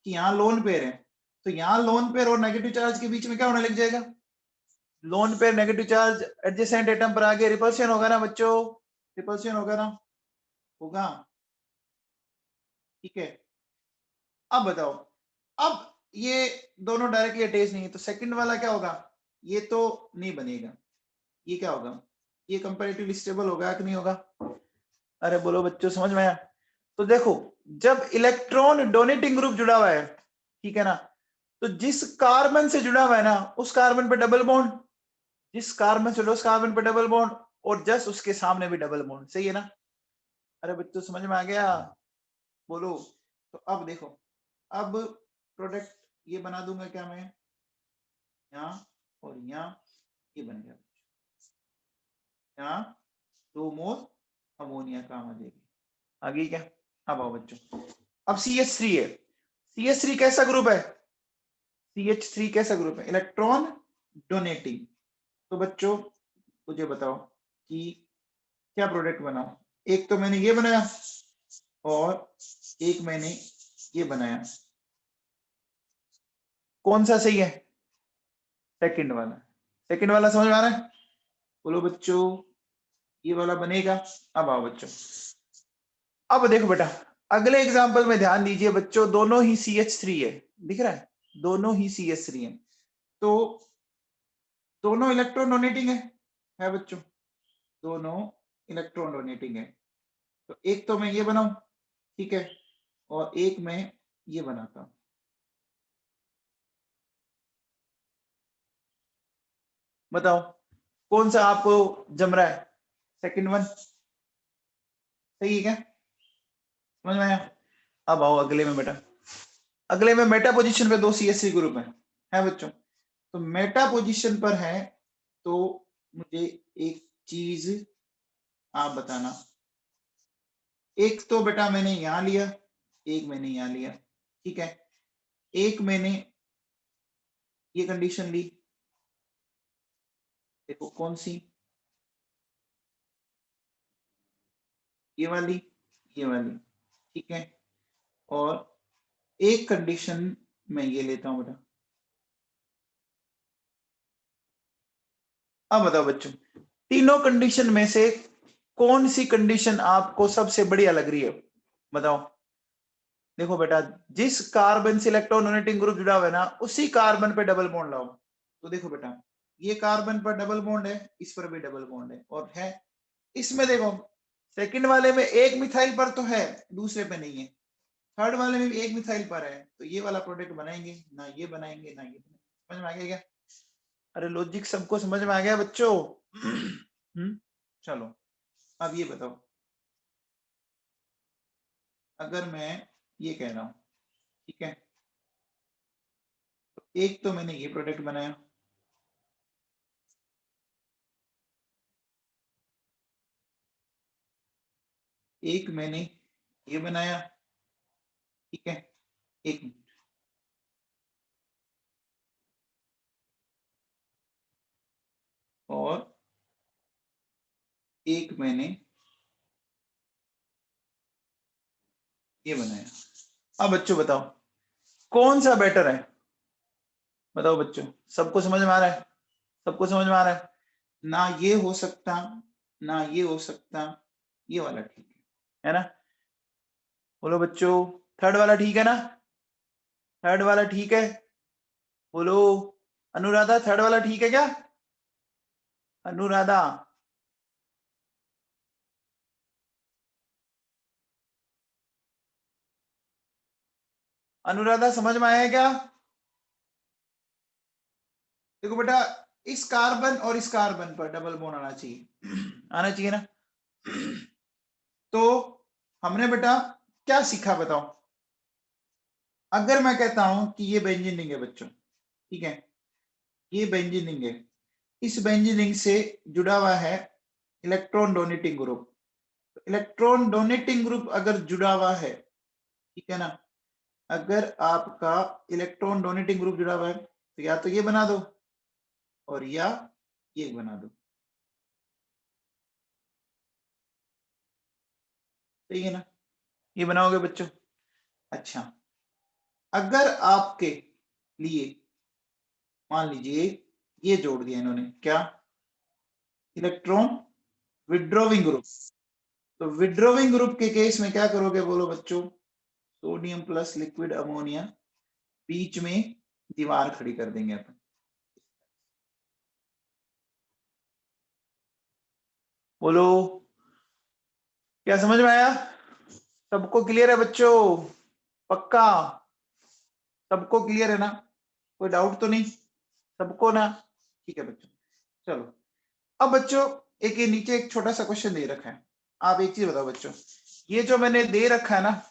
Speaker 1: कि यहाँ लोन पेयर है, तो यहाँ लोन पेयर और नेगेटिव चार्ज के बीच में क्या होने लग जाएगा, lone pair negative charge adjacent atom पर आगे रिपल्शन होगा ना बच्चों, रिपल्शन होगा ना, होगा, ठीक है। अब बताओ, अब ये दोनों डायरेक्टली अटैच नहीं है, तो सेकंड वाला क्या होगा, ये तो नहीं बनेगा, ये क्या होगा, ये कंपैरेटिवली स्टेबल होगा कि नहीं होगा। अरे बोलो बच्चों समझ में आया। तो देखो जब इलेक्ट्रॉन डोनेटिंग ग्रुप जुड़ा हुआ है, ठीक है ना, तो जिस कार्बन से जुड़ा हुआ है ना उस कार्बन पे डबल बॉन्ड, जिस कार्बन से जुड़ा उस कार्बन पे डबल बॉन्ड, और जस्ट उसके सामने भी डबल बॉन्ड, सही है ना। अरे बच्चों समझ में आ गया, बोलो। तो अब देखो, अब प्रोडक्ट ये बना दूंगा क्या मैं, यहाँ और यहाँ, ये बन गया, यहाँ 2 मोल अमोनिया काम आ जाएगी, आ गई क्या। अब आओ बच्चों, अब CH3 है, CH3 कैसा ग्रुप है, CH3 कैसा ग्रुप है, इलेक्ट्रॉन डोनेटिंग। तो बच्चों मुझे बताओ कि क्या प्रोडक्ट बनाओ, एक तो मैंने ये बनाया और एक मैंने ये बनाया, कौन सा सही है, सेकंड वाला, सेकंड वाला समझ में आ रहा है, बोलो बच्चों ये वाला बनेगा। अब आओ बच्चों, अब देखो बेटा अगले एग्जांपल में ध्यान दीजिए बच्चों, दोनों ही CH3 है, दिख रहा है, दोनों ही CH3 है, तो दोनों इलेक्ट्रॉन डोनेटिंग है बच्चों, दोनों इलेक्ट्रॉन डोनेटिंग है। तो एक तो मैं ये बनाऊं, ठीक है, और एक मैं ये बनाता हूं, बताओ कौन सा आपको जम रहा है, सेकंड वन सही है क्या, समझ में आया। अब आओ अगले में बेटा, अगले में मेटा पोजीशन पे 2 CH3 ग्रुप है बच्चों, तो मेटा पोजीशन पर है, तो मुझे एक चीज आप बताना, एक तो बेटा मैंने यहां लिया, एक मैंने यहां लिया, ठीक है, एक मैंने ये कंडीशन ली, देखो कौन सी, ये वाली, ये वाली, ठीक है, और एक कंडीशन मैं ये लेता हूं बेटा। अब बताओ बच्चों तीनों कंडीशन में से कौन सी कंडीशन आपको सबसे बढ़िया लग रही है, बताओ। देखो बेटा जिस कार्बन से इलेक्ट्रॉन डोनेटिंग ग्रुप जुड़ा हुआ है ना उसी कार्बन पे डबल बॉन्ड लाओ, तो देखो बेटा ये कार्बन पर डबल बॉन्ड है, इस पर भी डबल बॉन्ड है, और है इसमें देखो सेकंड वाले में एक मिथाइल पर तो है, दूसरे पे नहीं है, थर्ड वाले में भी एक मिथाइल पर है, तो ये वाला प्रोडक्ट बनाएंगे ना, ये बनाएंगे ना ये बनाएंगे, समझ में आ गया क्या। अरे लॉजिक सबको समझ में आ गया बच्चों। चलो अब ये बताओ, अगर मैं ये कह रहा हूं, ठीक है, तो एक तो मैंने ये प्रोडक्ट बनाया, एक मैंने ये बनाया, ठीक है, एक मिनट, और एक मैंने ये बनाया। अब बच्चों बताओ कौन सा बेटर है, बताओ बच्चों, सबको समझ में आ रहा है, सबको समझ में आ रहा है ना, ये हो सकता ना ये हो सकता, ये वाला ठीक है ना, बोलो बच्चों थर्ड वाला ठीक है ना, थर्ड वाला ठीक है, बोलो अनुराधा थर्ड वाला ठीक है क्या, अनुराधा, अनुराधा समझ में आया क्या। देखो बेटा इस कार्बन और इस कार्बन पर डबल बॉन्ड आना चाहिए, आना चाहिए ना। तो हमने बेटा क्या सीखा बताओ, अगर मैं कहता हूं कि ये बेंजीन रिंग है बच्चों, ठीक है, ये बेंजीन रिंग है, इस बेंजीन रिंग से जुड़ा हुआ है electron donating group. Electron donating group अगर जुड़ा हुआ है, ठीक है ना, अगर आपका इलेक्ट्रॉन डोनेटिंग ग्रुप जुड़ा हुआ है तो या तो ये बना दो और या ये बना दो, सही है ना, ये बनाओगे बच्चों। अच्छा, अगर आपके लिए मान लीजिए ये जोड़ दिया इन्होंने, क्या, इलेक्ट्रॉन विड्रॉविंग ग्रुप, तो विड्रॉविंग ग्रुप के केस में क्या करोगे बोलो बच्चों, सोडियम प्लस लिक्विड अमोनिया, बीच में दीवार खड़ी कर देंगे अपन। बोलो, क्या समझ में आया? सबको क्लियर है बच्चों? पक्का सबको क्लियर है ना? कोई डाउट तो नहीं सबको ना? ठीक है बच्चों, चलो अब बच्चों एक ये नीचे एक छोटा सा क्वेश्चन दे रखा है। आप एक चीज बताओ बच्चों, ये जो मैंने दे रखा है ना,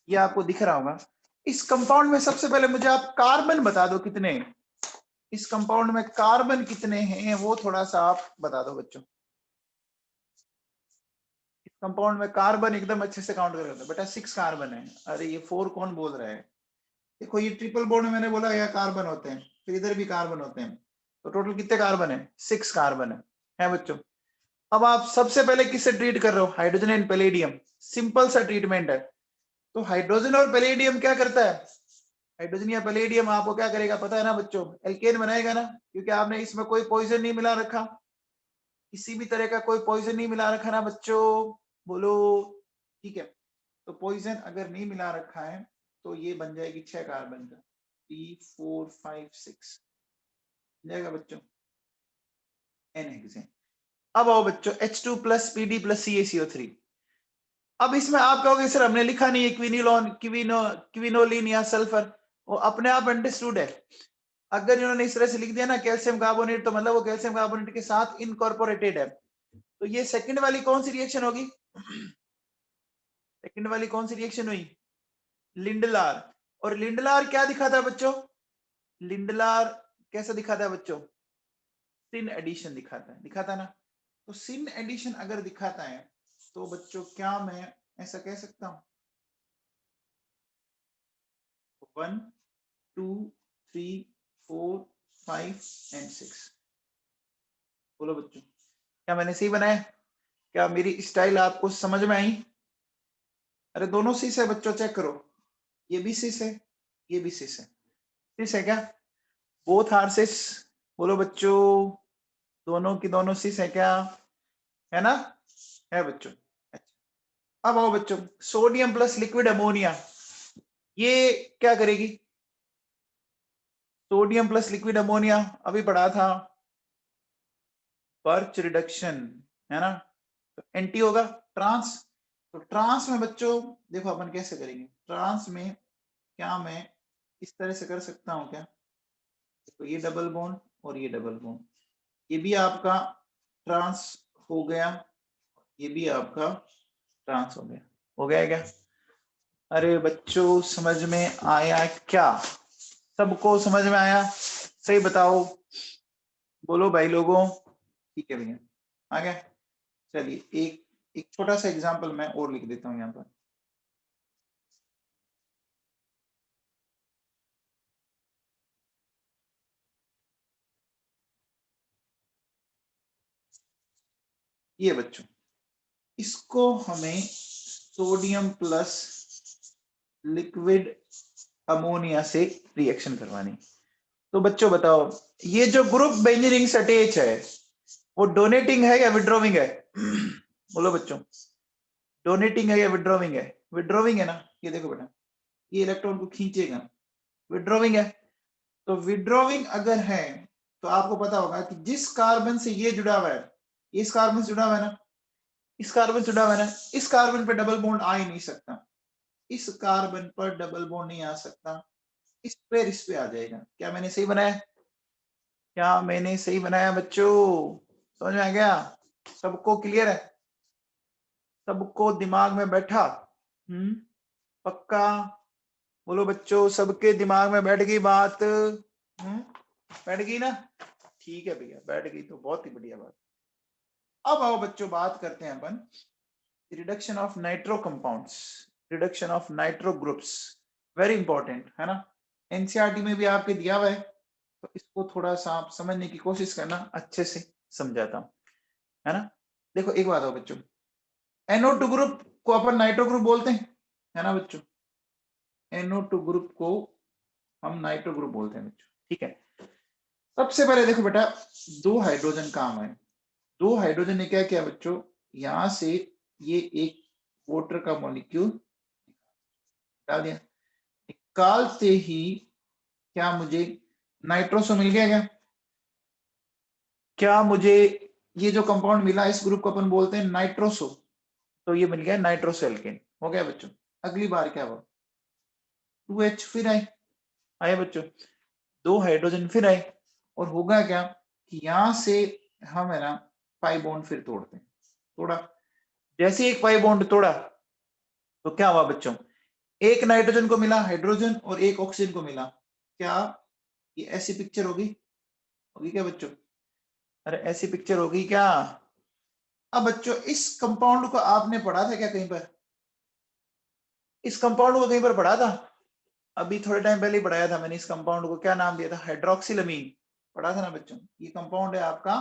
Speaker 1: ये आपको दिख रहा होगा। इस कंपाउंड में सबसे पहले मुझे आप कार्बन बता दो कितने, इस कंपाउंड में कार्बन कितने हैं वो थोड़ा सा आप बता दो बच्चों। इस कंपाउंड में कार्बन एकदम अच्छे से काउंट कर बेटा, 6 कार्बन है। अरे ये 4 कौन बोल रहा है? देखो ये ट्रिपल बॉन्ड में मैंने बोला यहाँ कार्बन होते हैं, फिर इधर भी कार्बन होते हैं, तो टोटल कितने कार्बन है? 6 कार्बन है बच्चों। अब आप सबसे पहले किससे ट्रीट कर रहे हो? हाइड्रोजन एंड पैलेडियम, सिंपल सा ट्रीटमेंट है। तो हाइड्रोजन और पैलेडियम क्या करता है? हाइड्रोजन या पैलेडियम आपको क्या करेगा पता है ना बच्चों? एल्केन बनाएगा ना, क्योंकि आपने इसमें कोई पॉइजन नहीं मिला रखा, किसी भी तरह का कोई पॉइजन नहीं मिला रखा ना बच्चों, बोलो। ठीक है, तो पॉइजन अगर नहीं मिला रखा है तो ये बन जाएगी 6 कार्बन का, 3 4 5 6 जाएगा बच्चों, एन हेक्सेन। अब आओ बच्चों H2 plus PD plus CaCO3। अब इसमें आप कहोगे सर हमने लिखा नहीं है क्विनिलोन क्विनोलिन या सल्फर, वो अपने आप अंडरस्टूड है। अगर इन्होंने इस तरह से लिख दिया ना कैल्शियम कार्बोनेट, तो मतलब वो कैल्शियम कार्बोनेट के साथ इनकॉर्पोरेटेड है। तो ये सेकंड वाली कौन सी रिएक्शन होगी? सेकंड वाली कौन सी रिएक्शन हुई? लिंडलार। और लिंडलार क्या दिखाता है बच्चों? लिंडलार कैसा दिखाता है बच्चों? सिन एडिशन दिखाता है ना। तो सिन एडिशन अगर दिखाता है तो बच्चों क्या मैं ऐसा कह सकता हूं 1 2 3 4 5 एंड 6? बोलो बच्चों, क्या मैंने सही बनाया? क्या मेरी स्टाइल आपको समझ में आई? अरे दोनों सिस है बच्चों, चेक करो, ये भी सिस है, ये भी सिस है, सिस है क्या? बोथ आर सिस। बोलो बच्चों, दोनों की दोनों सिस है क्या? है ना? है बच्चों। अच्छा, अब आओ बच्चों, सोडियम प्लस लिक्विड अमोनिया, ये क्या करेगी? सोडियम प्लस लिक्विड अमोनिया अभी पढ़ा था, बर्च रिडक्शन, है ना? तो एंटी होगा ट्रांस। तो ट्रांस में बच्चों देखो अपन कैसे करेंगे, ट्रांस में क्या मैं इस तरह से कर सकता हूं क्या? तो ये डबल बॉन्ड और ये डबल बॉन्ड, ये भी आपका ट्रांस हो गया, ये भी आपका ट्रांस हो गया क्या? अरे बच्चों समझ में आया क्या? सबको समझ में आया? सही बताओ, बोलो भाई लोगों। ठीक है भैया, आ गया। चलिए एक एक छोटा सा एग्जांपल मैं और लिख देता हूं यहाँ पर। ये बच्चों, इसको हमें सोडियम प्लस लिक्विड अमोनिया से रिएक्शन करवानी। तो बच्चों बताओ, ये जो ग्रुप बेंजीन से अटैच है वो डोनेटिंग है या विड्रॉविंग है? बोलो बच्चों, डोनेटिंग है या विड्रॉविंग है? विड्रॉविंग है ना। ये देखो बेटा, ये इलेक्ट्रॉन को खींचेगा, विड्रॉविंग है। तो विड्रॉविंग अगर है तो आपको पता होगा कि जिस कार्बन से ये जुड़ा हुआ है, इस कार्बन से जुड़ा हुआ है ना, इस कार्बन से जुड़ा हुआ है ना, इस कार्बन पे डबल बॉन्ड आ ही नहीं सकता, इस कार्बन पर डबल बॉन्ड नहीं आ सकता, इस पे आ जाएगा। क्या मैंने सही बनाया? क्या मैंने सही बनाया बच्चों? समझ में आ गया? सबको क्लियर है? सबको दिमाग में बैठा? पक्का? बोलो बच्चों, सबके दिमाग में बैठ गई बात? बैठ गई ना? ठीक है भैया, बैठ गई तो बहुत ही बढ़िया बात। अब आओ बच्चों बात करते हैं अपन reduction of nitro compounds, reduction of nitro groups, very important है ना। एनसीईआरटी में भी आपके दिया हुआ है, तो इसको थोड़ा सा आप समझने की कोशिश करना, अच्छे से समझाता हूं, है ना। देखो एक बात हो बच्चों, NO2 ग्रुप को अपन नाइट्रो ग्रुप बोलते हैं, है ना बच्चों। NO2 ग्रुप को हम नाइट्रो ग्रुप बोलते हैं बच्चों, ठीक है। सबसे पहले देखो बेटा, दो हाइड्रोजन काम है, दो हाइड्रोजन ने क्या किया बच्चों, यहां से ये एक वाटर का मॉलिक्यूल डाल दिया, निकालते ही क्या मुझे नाइट्रोसो मिल गया क्या? क्या मुझे ये जो कंपाउंड मिला इस ग्रुप को अपन बोलते हैं नाइट्रोसो, तो ये मिल गया नाइट्रोसो एल्केन, हो गया बच्चों। अगली बार क्या हुआ, 2H फिर आए बच्चों, दो हाइड्रोजन फिर आए, और होगा क्या कि यहां से हम है ना पाई बॉन्ड फिर तोड़ते हैं, तोड़ा, जैसे एक पाई बॉन्ड तोड़ा तो क्या हुआ बच्चों, एक नाइट्रोजन को मिला हाइड्रोजन और एक ऑक्सीजन को मिला, क्या ये ऐसी पिक्चर होगी, होगी क्या बच्चों? अरे ऐसी पिक्चर होगी क्या? अब बच्चों इस कंपाउंड को आपने पढ़ा था क्या कहीं पर? इस कंपाउंड को कहीं पर पढ़ा था? अभी थोड़े टाइम पहले ही पढ़ाया था मैंने इस कंपाउंड को, क्या नाम दिया था? हाइड्रोक्सिलमीन, पढ़ा था ना बच्चों। ये कंपाउंड है आपका,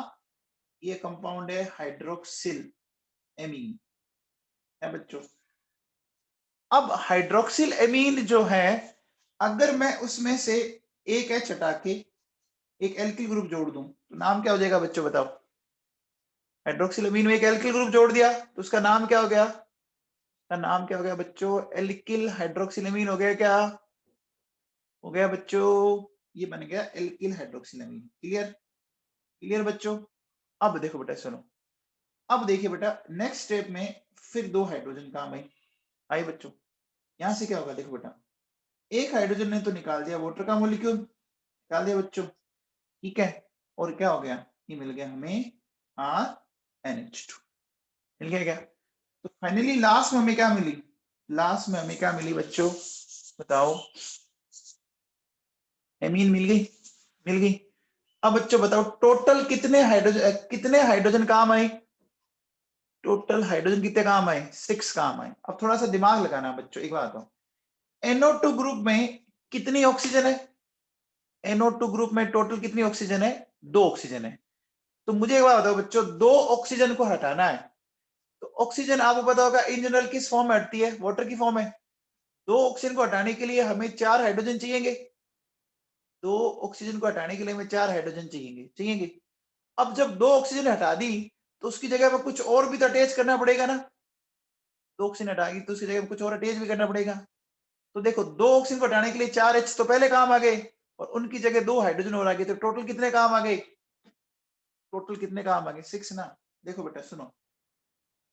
Speaker 1: ये कंपाउंड है हाइड्रोक्सिल एमीन, है बच्चों। अब हाइड्रोक्सिल एमीन जो है, अगर मैं उसमें से एक H हटा के एक एल्किल ग्रुप जोड़ दूं तो नाम क्या हो जाएगा बच्चों बताओ? हाइड्रोक्सिल एमीन में एक एल्किल ग्रुप जोड़ दिया तो उसका नाम क्या हो गया? का नाम क्या हो गया बच्चों? एल्किल हाइड्रोक्सिलेमीन हो गया क्या? हो गया बच्चों, ये बन गया एल्किल हाइड्रोक्सिलेमीन। क्लियर? क्लियर बच्चों? अब देखो बेटा सुनो, अब देखिए बेटा नेक्स्ट स्टेप में फिर दो हाइड्रोजन काम आई बच्चों। यहां से क्या होगा देखो बेटा, एक हाइड्रोजन ने तो निकाल दिया वाटर का मॉलिक्यूल, निकाल दिया बच्चों, ठीक है। और क्या हो गया, ये मिल गया हमें RNH2, मिल गया क्या? तो फाइनली लास्ट में हमें क्या मिली, लास्ट में हमें क्या मिली बच्चों बताओ? एमीन मिल गई, मिल गई। अब बच्चों बताओ टोटल कितने हाइड्रोजन काम आए? टोटल हाइड्रोजन कितने काम आए? 6 काम आए। अब थोड़ा सा दिमाग लगाना बच्चों, एक बात हो, NO2 ग्रुप में कितनी ऑक्सीजन है? NO2 ग्रुप में टोटल कितनी ऑक्सीजन है? 2 ऑक्सीजन है। तो मुझे एक बात बताओ बच्चों, 2 ऑक्सीजन को हटाना है, तो ऑक्सीजन आपको पता होगा इन जनरल किस फॉर्म में हटती है? वाटर की फॉर्म में। 2 ऑक्सीजन को हटाने के लिए हमें 4 हाइड्रोजन चाहिए, 2 ऑक्सीजन को हटाने के लिए हमें 4 हाइड्रोजन चाहिए। अब जब 2 ऑक्सीजन हटा दी तो उसकी जगह पर कुछ और भी तो अटैच करना पड़ेगा ना। 2 ऑक्सीजन हटाएगी तो उसकी जगह पर कुछ और अटैच भी करना पड़ेगा। तो देखो 2 ऑक्सीजन को हटाने के लिए 4 H तो पहले काम आ गए, और उनकी जगह 2 हाइड्रोजन और आ गए, तो टोटल कितने काम आ गए? टोटल कितने काम आ गए? 6 ना। देखो बेटा सुनो,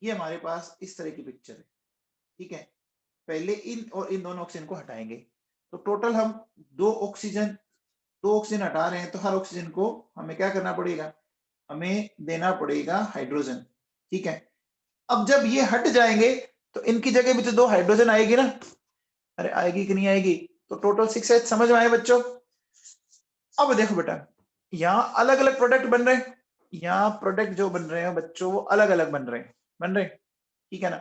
Speaker 1: ये हमारे पास इस तरह की पिक्चर है, ठीक है। पहले इन और इन दोनों ऑक्सीजन को हटाएंगे, तो टोटल हम 2 ऑक्सीजन, 2 ऑक्सीजन हटा रहे हैं, तो हर ऑक्सीजन को हमें क्या करना पड़ेगा? हमें देना पड़ेगा हाइड्रोजन, ठीक है। अब जब ये हट जाएंगे तो इनकी जगह भी तो 2 हाइड्रोजन आएगी ना। अरे आएगी कि नहीं आएगी? तो टोटल 6H, समझ में आए बच्चों? अब देखो बेटा, यहाँ अलग अलग प्रोडक्ट बन रहे हैं, यहाँ प्रोडक्ट जो बन रहे हैं बच्चों वो अलग अलग बन रहे हैं, ठीक है ना।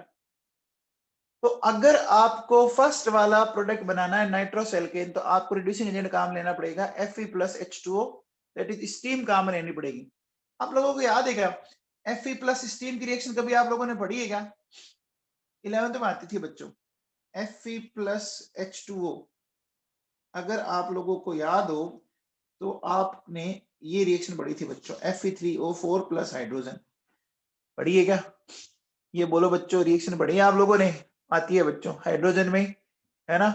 Speaker 1: तो अगर आपको फर्स्ट वाला प्रोडक्ट बनाना है नाइट्रोस एल्केन, तो आपको रिड्यूसिंग एजेंट काम लेना पड़ेगा Fe+H2O, दैट इज स्टीम काम लेनी पड़ेगी। आप लोगों को याद है क्या Fe+ स्टीम की रिएक्शन कभी आप लोगों ने पढ़ी है क्या? 11th में आती थी बच्चों, Fe+H2O। अगर आप लोगों को याद हो तो आपने ये रिएक्शन पढ़ी थी बच्चों, Fe3O4 प्लस हाइड्रोजन, पढ़ी है क्या? ये बोलो बच्चों, रिएक्शन पढ़ी है आप लोगों ने? आती है बच्चों हाइड्रोजन में, है ना।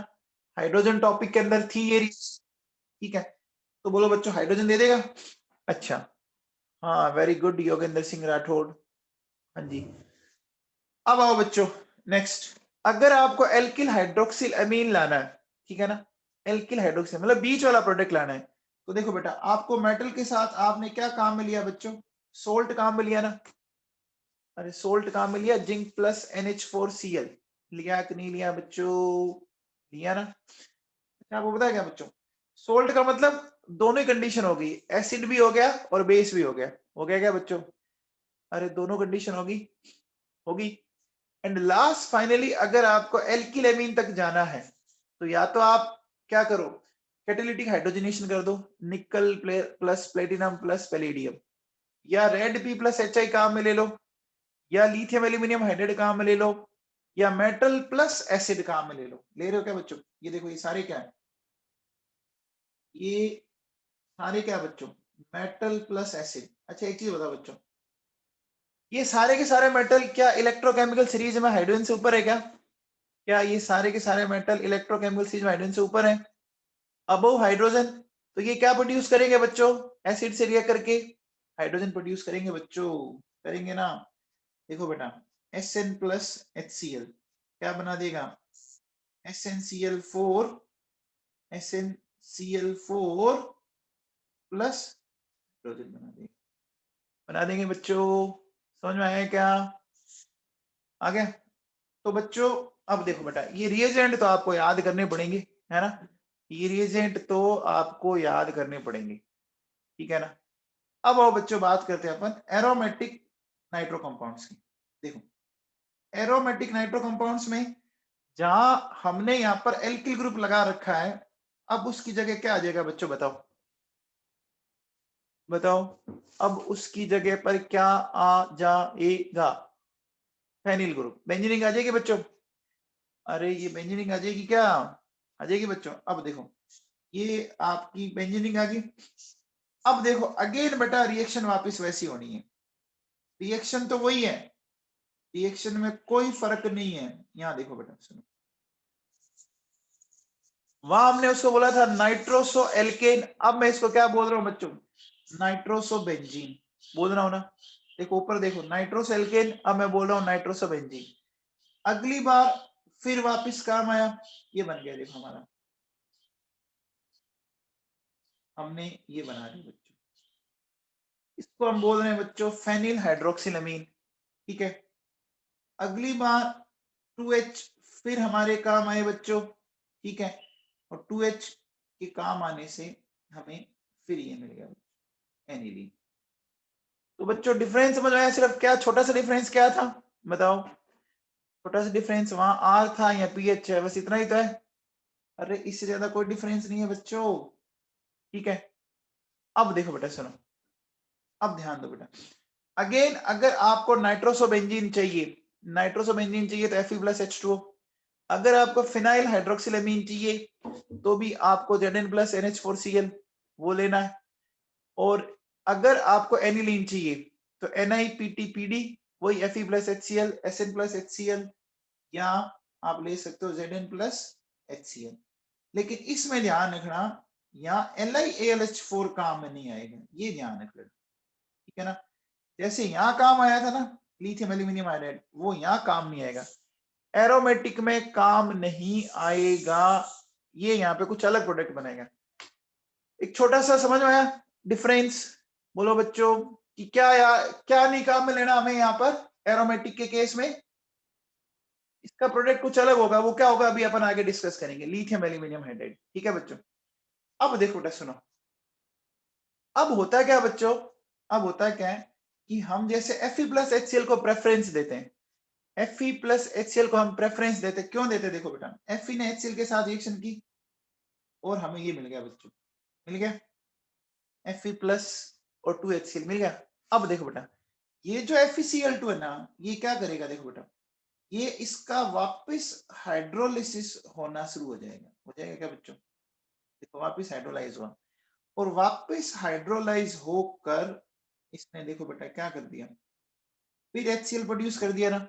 Speaker 1: हाइड्रोजन टॉपिक के अंदर थी ये, ठीक है। तो बोलो बच्चों हाइड्रोजन दे देगा? अच्छा, हाँ वेरी गुड योगेंद्र सिंह राठौड़, हाँ जी। अब आओ बच्चों नेक्स्ट, अगर आपको एल्किल हाइड्रोक्सिल अमीन लाना है, ठीक है ना, एल्किल हाइड्रोक्सिल मतलब बीच वाला प्रोडक्ट लाना है, तो देखो बेटा आपको मेटल के साथ आपने क्या काम में लिया बच्चों? सोल्ट काम में लिया ना। अरे सोल्ट काम में लिया, जिंक प्लस NH4Cl, लिया कि नहीं लिया बच्चों? लिया ना। अच्छा आपको पता है क्या बच्चों, सोल्ट का मतलब दोनों ही कंडीशन होगी, एसिड भी हो गया और बेस भी हो गया क्या बच्चों? अरे दोनों कंडीशन होगी। एंड लास्ट फाइनली अगर आपको एल्किल एमीन तक जाना है तो या तो आप क्या करो, कैटालिटिक हाइड्रोजनेशन कर दो, nickel plus platinum plus palladium, या red P plus H I काम में ले लो, या लिथियम एल्यूमिनियम हाइड्राइड काम में ले लो, या मेटल प्लस एसिड काम में ले लो। ले रहे हो क्या बच्चों? ये देखो ये सारे क्या है, ये सारे क्या बच्चों, मेटल प्लस एसिड। अच्छा एक चीज बताओ बच्चों, ये सारे के सारे मेटल क्या इलेक्ट्रोकेमिकल सीरीज में हाइड्रोजन से ऊपर है क्या ये सारे के सारे मेटल इलेक्ट्रोकेमिकल सीरीज में हाइड्रोजन से ऊपर है, अबव हाइड्रोजन? तो ये क्या प्रोड्यूस करेंगे बच्चों, एसिड से रिएक्ट करके हाइड्रोजन प्रोड्यूस करेंगे बच्चों, करेंगे ना? देखो बेटा Sn प्लस HCl क्या बना देगा, SnCl4 प्लस हाइड्रोजन बना देंगे बच्चों। समझ में आया क्या? आ गया? तो बच्चों अब देखो बेटा, ये रिएजेंट तो आपको याद करने पड़ेंगे, है ना? ये रिएजेंट तो आपको याद करने पड़ेंगे, ठीक है ना? अब आओ बच्चों बात करते हैं अपन एरोमेटिक नाइट्रो कंपाउंड्स की। देखो एरोमेटिक नाइट्रो कंपाउंड्स में जहां हमने यहाँ पर एल्किल ग्रुप लगा रखा है, अब उसकी जगह क्या आ जाएगा बच्चों? बताओ अब उसकी जगह पर क्या आ जाएगा? फेनिल ग्रुप, बेंजीनिक आ जाएगी बच्चों। अरे ये बेंजीनिक आ जाएगी क्या? आ जाएगी बच्चों। अब देखो ये आपकी बेंजीनिक आ गई। अब देखो अगेन बेटा रिएक्शन वापस वैसी होनी है, रिएक्शन तो वही है, रिएक्शन में कोई फर्क नहीं है। यहाँ देखो बेटा सुनो, वहां हमने उसको बोला था नाइट्रोसो एल्केन, अब मैं इसको क्या बोल रहा हूं बच्चों, नाइट्रोसो बेंजीन बोल रहा हूं ना। देखो ऊपर देखो नाइट्रोसो एल्केन, अब मैं बोल रहा हूं नाइट्रोसो बेंजीन। अगली बार फिर वापस काम आया, ये बन गया देखो हमारा, हमने ये बना दिया बच्चों, इसको हम बोल रहे हैं बच्चों फेनिल हाइड्रोक्सिलमीन, ठीक है? अगली बार 2H फिर हमारे काम आए बच्चों, ठीक है? और 2H के काम आने से हमें फिर ये मिल गया एनिलीन। तो बच्चों डिफरेंस समझ आया? सिर्फ क्या छोटा सा डिफरेंस क्या था बताओ, छोटा सा डिफरेंस वहां आर था या पीएच है, बस इतना ही तो है। अरे इससे ज्यादा कोई डिफरेंस नहीं है बच्चों, ठीक है? अब देखो बेटा सुनो, अब ध्यान दो बेटा, अगेन अगर आपको नाइट्रोसोबेंजीन चाहिए, नाइट्रोसोबेंजीन चाहिए तो Fe+H2O, अगर आपको फिनाइल हाइड्रोक्सिलमीन चाहिए तो भी आपको Zn+NH4Cl वो लेना है, और अगर आपको एनिलीन चाहिए तो NiPTPD वही Fe+HCl Sn+HCl, या आप ले सकते हो Zn+HCl। लेकिन इसमें ध्यान रखना यहाँ LiAlH4 काम में नहीं आएगा, ये ध्यान रखना, ठीक है ना? जैसे यहाँ काम आया था ना लिथियम एल्यूमिनियम आयोडाइड, वो यहाँ काम नहीं आएगा, एरोमेटिक में काम नहीं आएगा, ये यहाँ पे कुछ अलग प्रोडक्ट बनेगा। एक छोटा सा समझ में आया डिफरेंस? बोलो बच्चों कि क्या नहीं काम में लेना हमें यहाँ पर एरोमेटिक के केस में, इसका प्रोडक्ट कुछ अलग होगा, वो क्या होगा अभी अपन आगे डिस्कस करेंगे, लिथियम एल्यूमिनियम हाइड्राइड, ठीक है बच्चों? अब देखो बेटा सुनो, अब होता क्या बच्चों, अब होता क्या है कि हम जैसे Fe+HCl को प्रेफरेंस देते हैं, Fe+HCl को हम प्रेफरेंस देते, क्यों देते? देखो बेटा Fe ने HCl के साथ रिएक्शन की और हमें ये मिल गया बच्चों, मिल गया Fe+ और 2HCl मिल गया। अब देखो बेटा ये जो FeCl2 है ना, ये क्या करेगा? देखो बेटा ये इसका वापस हाइड्रोलिसिस होना शुरू हो जाएगा क्या बच्चों? देखो वापस हाइड्रोलाइज हुआ, और वापस हाइड्रोलाइज होकर इसने देखो बेटा क्या कर दिया, फिर HCl प्रोड्यूस कर दिया ना,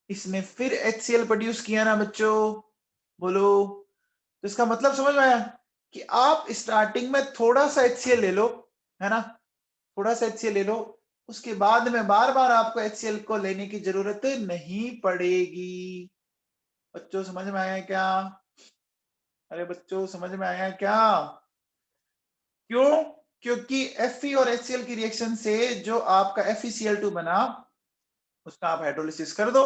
Speaker 1: इसने फिर HCl प्रोड्यूस किया ना बच्चों, बोलो। तो इसका मतलब समझ में आया कि आप स्टार्टिंग में थोड़ा सा HCl ले लो, है ना, थोड़ा सा HCl ले लो, उसके बाद में बार बार आपको HCl को लेने की जरूरत नहीं पड़ेगी। बच्चों समझ में आया क्या? अरे बच्चों समझ में आया क्या? क्यों? क्योंकि Fe और HCl की रिएक्शन से जो आपका FeCl2 बना, उसका आप हाइड्रोलिसिस कर दो,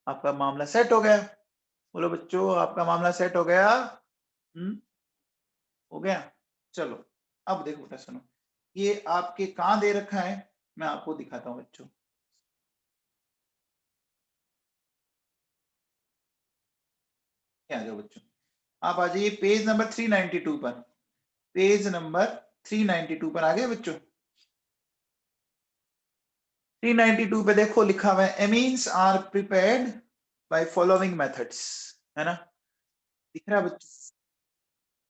Speaker 1: आपका मामला सेट हो गया। बोलो बच्चों आपका मामला सेट हो गया? हो गया? चलो अब देखो बेटा सुनो, ये आपके कहां दे रखा है, मैं आपको दिखाता हूं बच्चों। क्या जाओ बच्चों, आप आ जाइए पेज नंबर 392 पर। पेज नंबर 392 पर आ गए बच्चों। 392 पे देखो लिखा हुआ है amines are prepared by following methods, है ना, दिख रहा है बच्चों।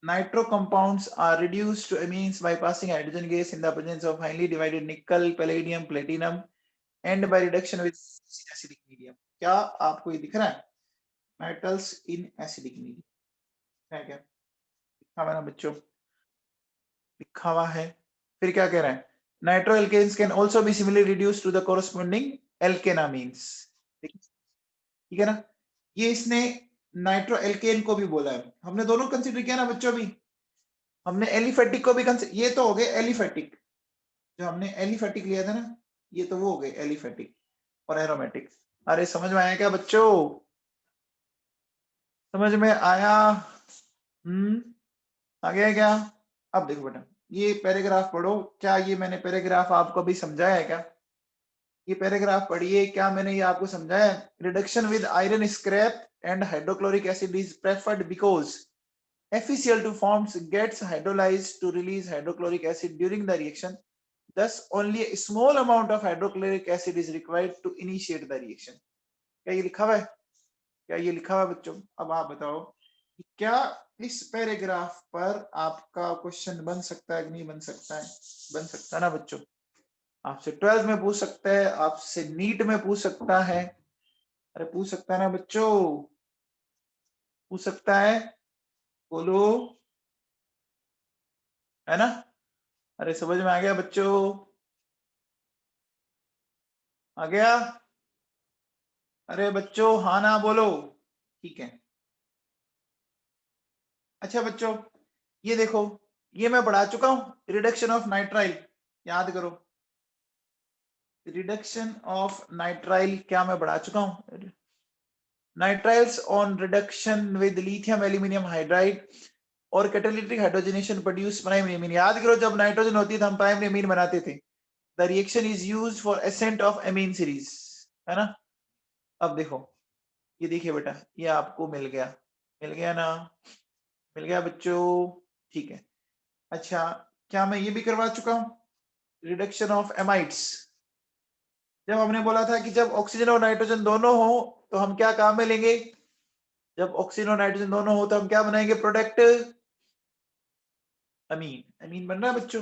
Speaker 1: Nitro compounds are reduced to amines by passing hydrogen gas in the presence of highly divided nickel, palladium, platinum, and by reduction with acidic medium. क्या आपको ये दिख रहा है, metals in acidic medium है क्या, लिखा हुआ है ना बच्चों, लिखा हुआ है। फिर क्या कह रहा है, nitro alkanes can also be similarly reduced to the corresponding alkanamines, ठीक है ना। ये इसने नाइट्रो एल्केन को भी बोला है, हमने दोनों कंसीडर किया ना बच्चों। भी हमने एलिफेटिक को भी कंसीडर, ये तो हो गए एलिफेटिक, जो हमने एलिफेटिक लिया था ना, ये तो वो हो गए एलिफेटिक और एरोमेटिक। अरे समझ में आया क्या बच्चों, समझ में आया? आ गया क्या? अब देखो बेटा, ये पैराग्राफ पढ़ो, क्या ये मैंने पैराग्राफ आपको भी समझाया है क्या? ये पैराग्राफ पढ़िए, क्या मैंने ये आपको समझाया? Reduction with iron scrap and hydrochloric acid is preferred because FeCl2 forms gets hydrolyzed to release hydrochloric acid during the reaction. Thus, only a small amount of hydrochloric acid is required to initiate the reaction. क्या ये लिखा हुआ है? क्या ये लिखा हुआ है बच्चों? अब आप बताओ कि क्या इस पैराग्राफ पर आपका क्वेश्चन बन सकता है कि नहीं बन सकता है? बन सकता है ना बच्चों, आपसे 12th में पूछ सकता है, आपसे नीट में पूछ सकता है। अरे पूछ सकता है ना बच्चों, पूछ सकता है, बोलो, है ना। अरे समझ में आ गया बच्चों, आ गया? अरे बच्चों हाँ ना बोलो, ठीक है। अच्छा बच्चों, ये देखो, ये मैं पढ़ा चुका हूं, रिडक्शन ऑफ नाइट्राइल, याद करो, रिडक्शन ऑफ नाइट्राइल क्या मैं पढ़ा चुका हूं? Nitriles on reduction with lithium aluminium hydride और catalytic hydrogenation produce primary amine. याद करो, जब नाइट्रोजन होती है तो हम प्राइमरी अमीन बनाते थे। The reaction is used for ascent of amine series, है ना। अब देखो, ये देखिए बेटा, ये आपको मिल गया, मिल गया ना, मिल गया बच्चों, ठीक है। अच्छा, क्या मैं ये भी करवा चुका हूं, रिडक्शन ऑफ एमाइड्स। जब हमने बोला था कि जब ऑक्सीजन और नाइट्रोजन दोनों हो तो हम क्या काम में लेंगे, जब ऑक्सीजन और नाइट्रोजन दोनों हो तो हम क्या बनाएंगे, प्रोडक्ट अमीन। अमीन बन रहा है बच्चों,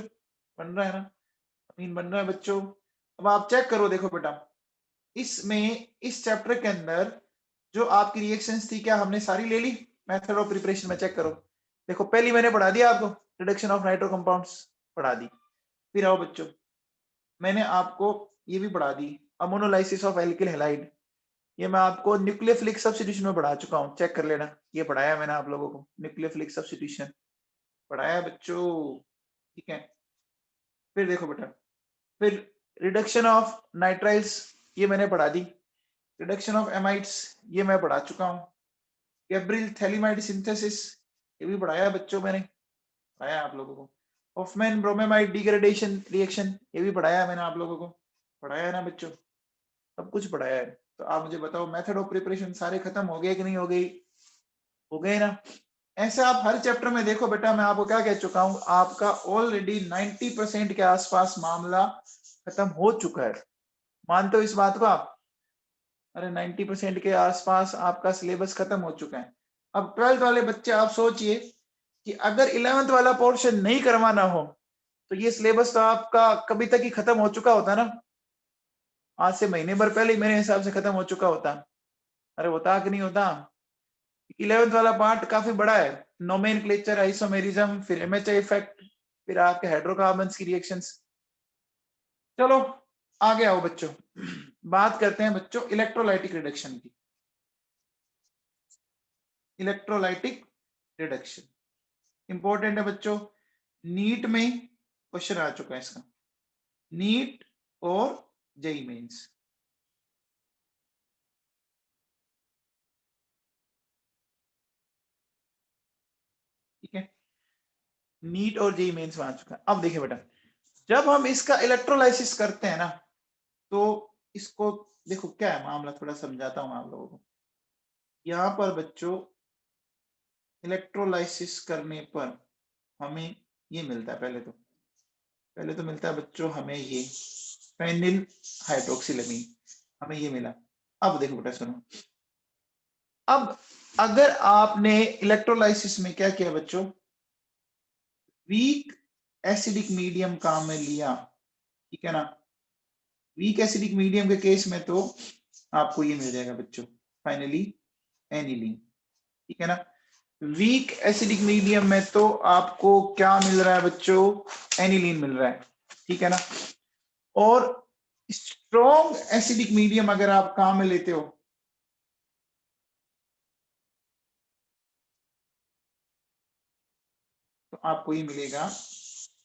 Speaker 1: बन रहा है ना, अमीन बन रहा है बच्चों। अब आप चेक करो, देखो बेटा, इसमें इस चैप्टर के अंदर जो आपकी रिएक्शंस थी, क्या हमने सारी ले ली? मेथड ऑफ प्रिपरेशन में चेक करो, देखो पहली मैंने पढ़ा दिया आपको, रिडक्शन ऑफ नाइट्रो कंपाउंड्स पढ़ा दी। फिर आओ बच्चों, मैंने आपको ये भी पढ़ा दी, अमोनोलाइसिस ऑफ एल्किल हैलाइड, ये मैं आपको न्यूक्लियोफिलिक सब्स्टिट्यूशन में पढ़ा चुका हूँ, चेक कर लेना, ये पढ़ाया मैंने आप लोगों को, न्यूक्लियोफिलिक सब्स्टिट्यूशन पढ़ाया बच्चों, ठीक है। फिर देखो बेटा, फिर रिडक्शन ऑफ नाइट्राइल्स ये मैंने पढ़ा दी, रिडक्शन ऑफ एमाइड्स ये मैं पढ़ा चुका हूँ, गैब्रियल थैलिमाइड सिंथेसिस ये भी पढ़ाया बच्चों, मैंने पढ़ाया आप लोगों को। हॉफमैन ब्रोमेमाइड डिग्रेडेशन रिएक्शन ये भी पढ़ाया मैंने आप लोगों को, पढ़ाया है ना बच्चों, सब कुछ पढ़ाया है। तो आप मुझे बताओ, मेथड ऑफ प्रिपरेशन सारे खत्म हो गए कि नहीं हो गई? हो गए ना। ऐसे आप हर चैप्टर में देखो बेटा, मैं आपको क्या कह चुका हूं, आपका ऑलरेडी 90% के आसपास मामला खत्म हो चुका है, मानते हो इस बात को आप? अरे 90% के आसपास आपका सिलेबस खत्म हो चुका है। अब 12th वाले बच्चे आप सोचिए कि अगर 11th वाला पोर्शन नहीं करवाना हो तो ये सिलेबस तो आपका कभी तक ही खत्म हो चुका होता ना, आज से महीने भर पहले ही मेरे हिसाब से खत्म हो चुका होता। अरे होता कि नहीं होता? 11th वाला पार्ट काफी बड़ा है, नोमेनक्लेचर, आइसोमेरिज्म, फिर एमएचआई इफेक्ट, फिर आपके हाइड्रोकार्बन्स की रिएक्शंस। चलो आगे आओ बच्चों, बात करते हैं बच्चों इलेक्ट्रोलाइटिक रिडक्शन की। इलेक्ट्रोलाइटिक रिडक्शन इंपॉर्टेंट है बच्चों, नीट में क्वेश्चन आ चुका है इसका, नीट और जेई मेंस। ठीक है, नीट और जेईई मेंस में आ चुका है। अब देखिए बेटा, जब हम इसका इलेक्ट्रोलाइसिस करते हैं ना, तो इसको देखो क्या है मामला, थोड़ा समझाता हूं आप लोगों को। यहाँ पर बच्चों इलेक्ट्रोलाइसिस करने पर हमें ये मिलता है, पहले तो मिलता है बच्चों हमें ये फेनिल हाइड्रोक्सिलमीन, हमें ये मिला। अब देखो बेटा सुनो, अब अगर आपने इलेक्ट्रोलाइसिस में क्या किया बच्चों, वीक एसिडिक मीडियम काम में लिया, ठीक है ना। वीक एसिडिक मीडियम के केस में तो आपको ये मिल जाएगा बच्चों फाइनली एनिलीन, ठीक है ना। वीक एसिडिक मीडियम में तो आपको क्या मिल रहा है बच्चों, एनिलीन मिल रहा है, ठीक है ना। और स्ट्रॉन्ग एसिडिक मीडियम अगर आप काम में लेते हो तो आपको ये मिलेगा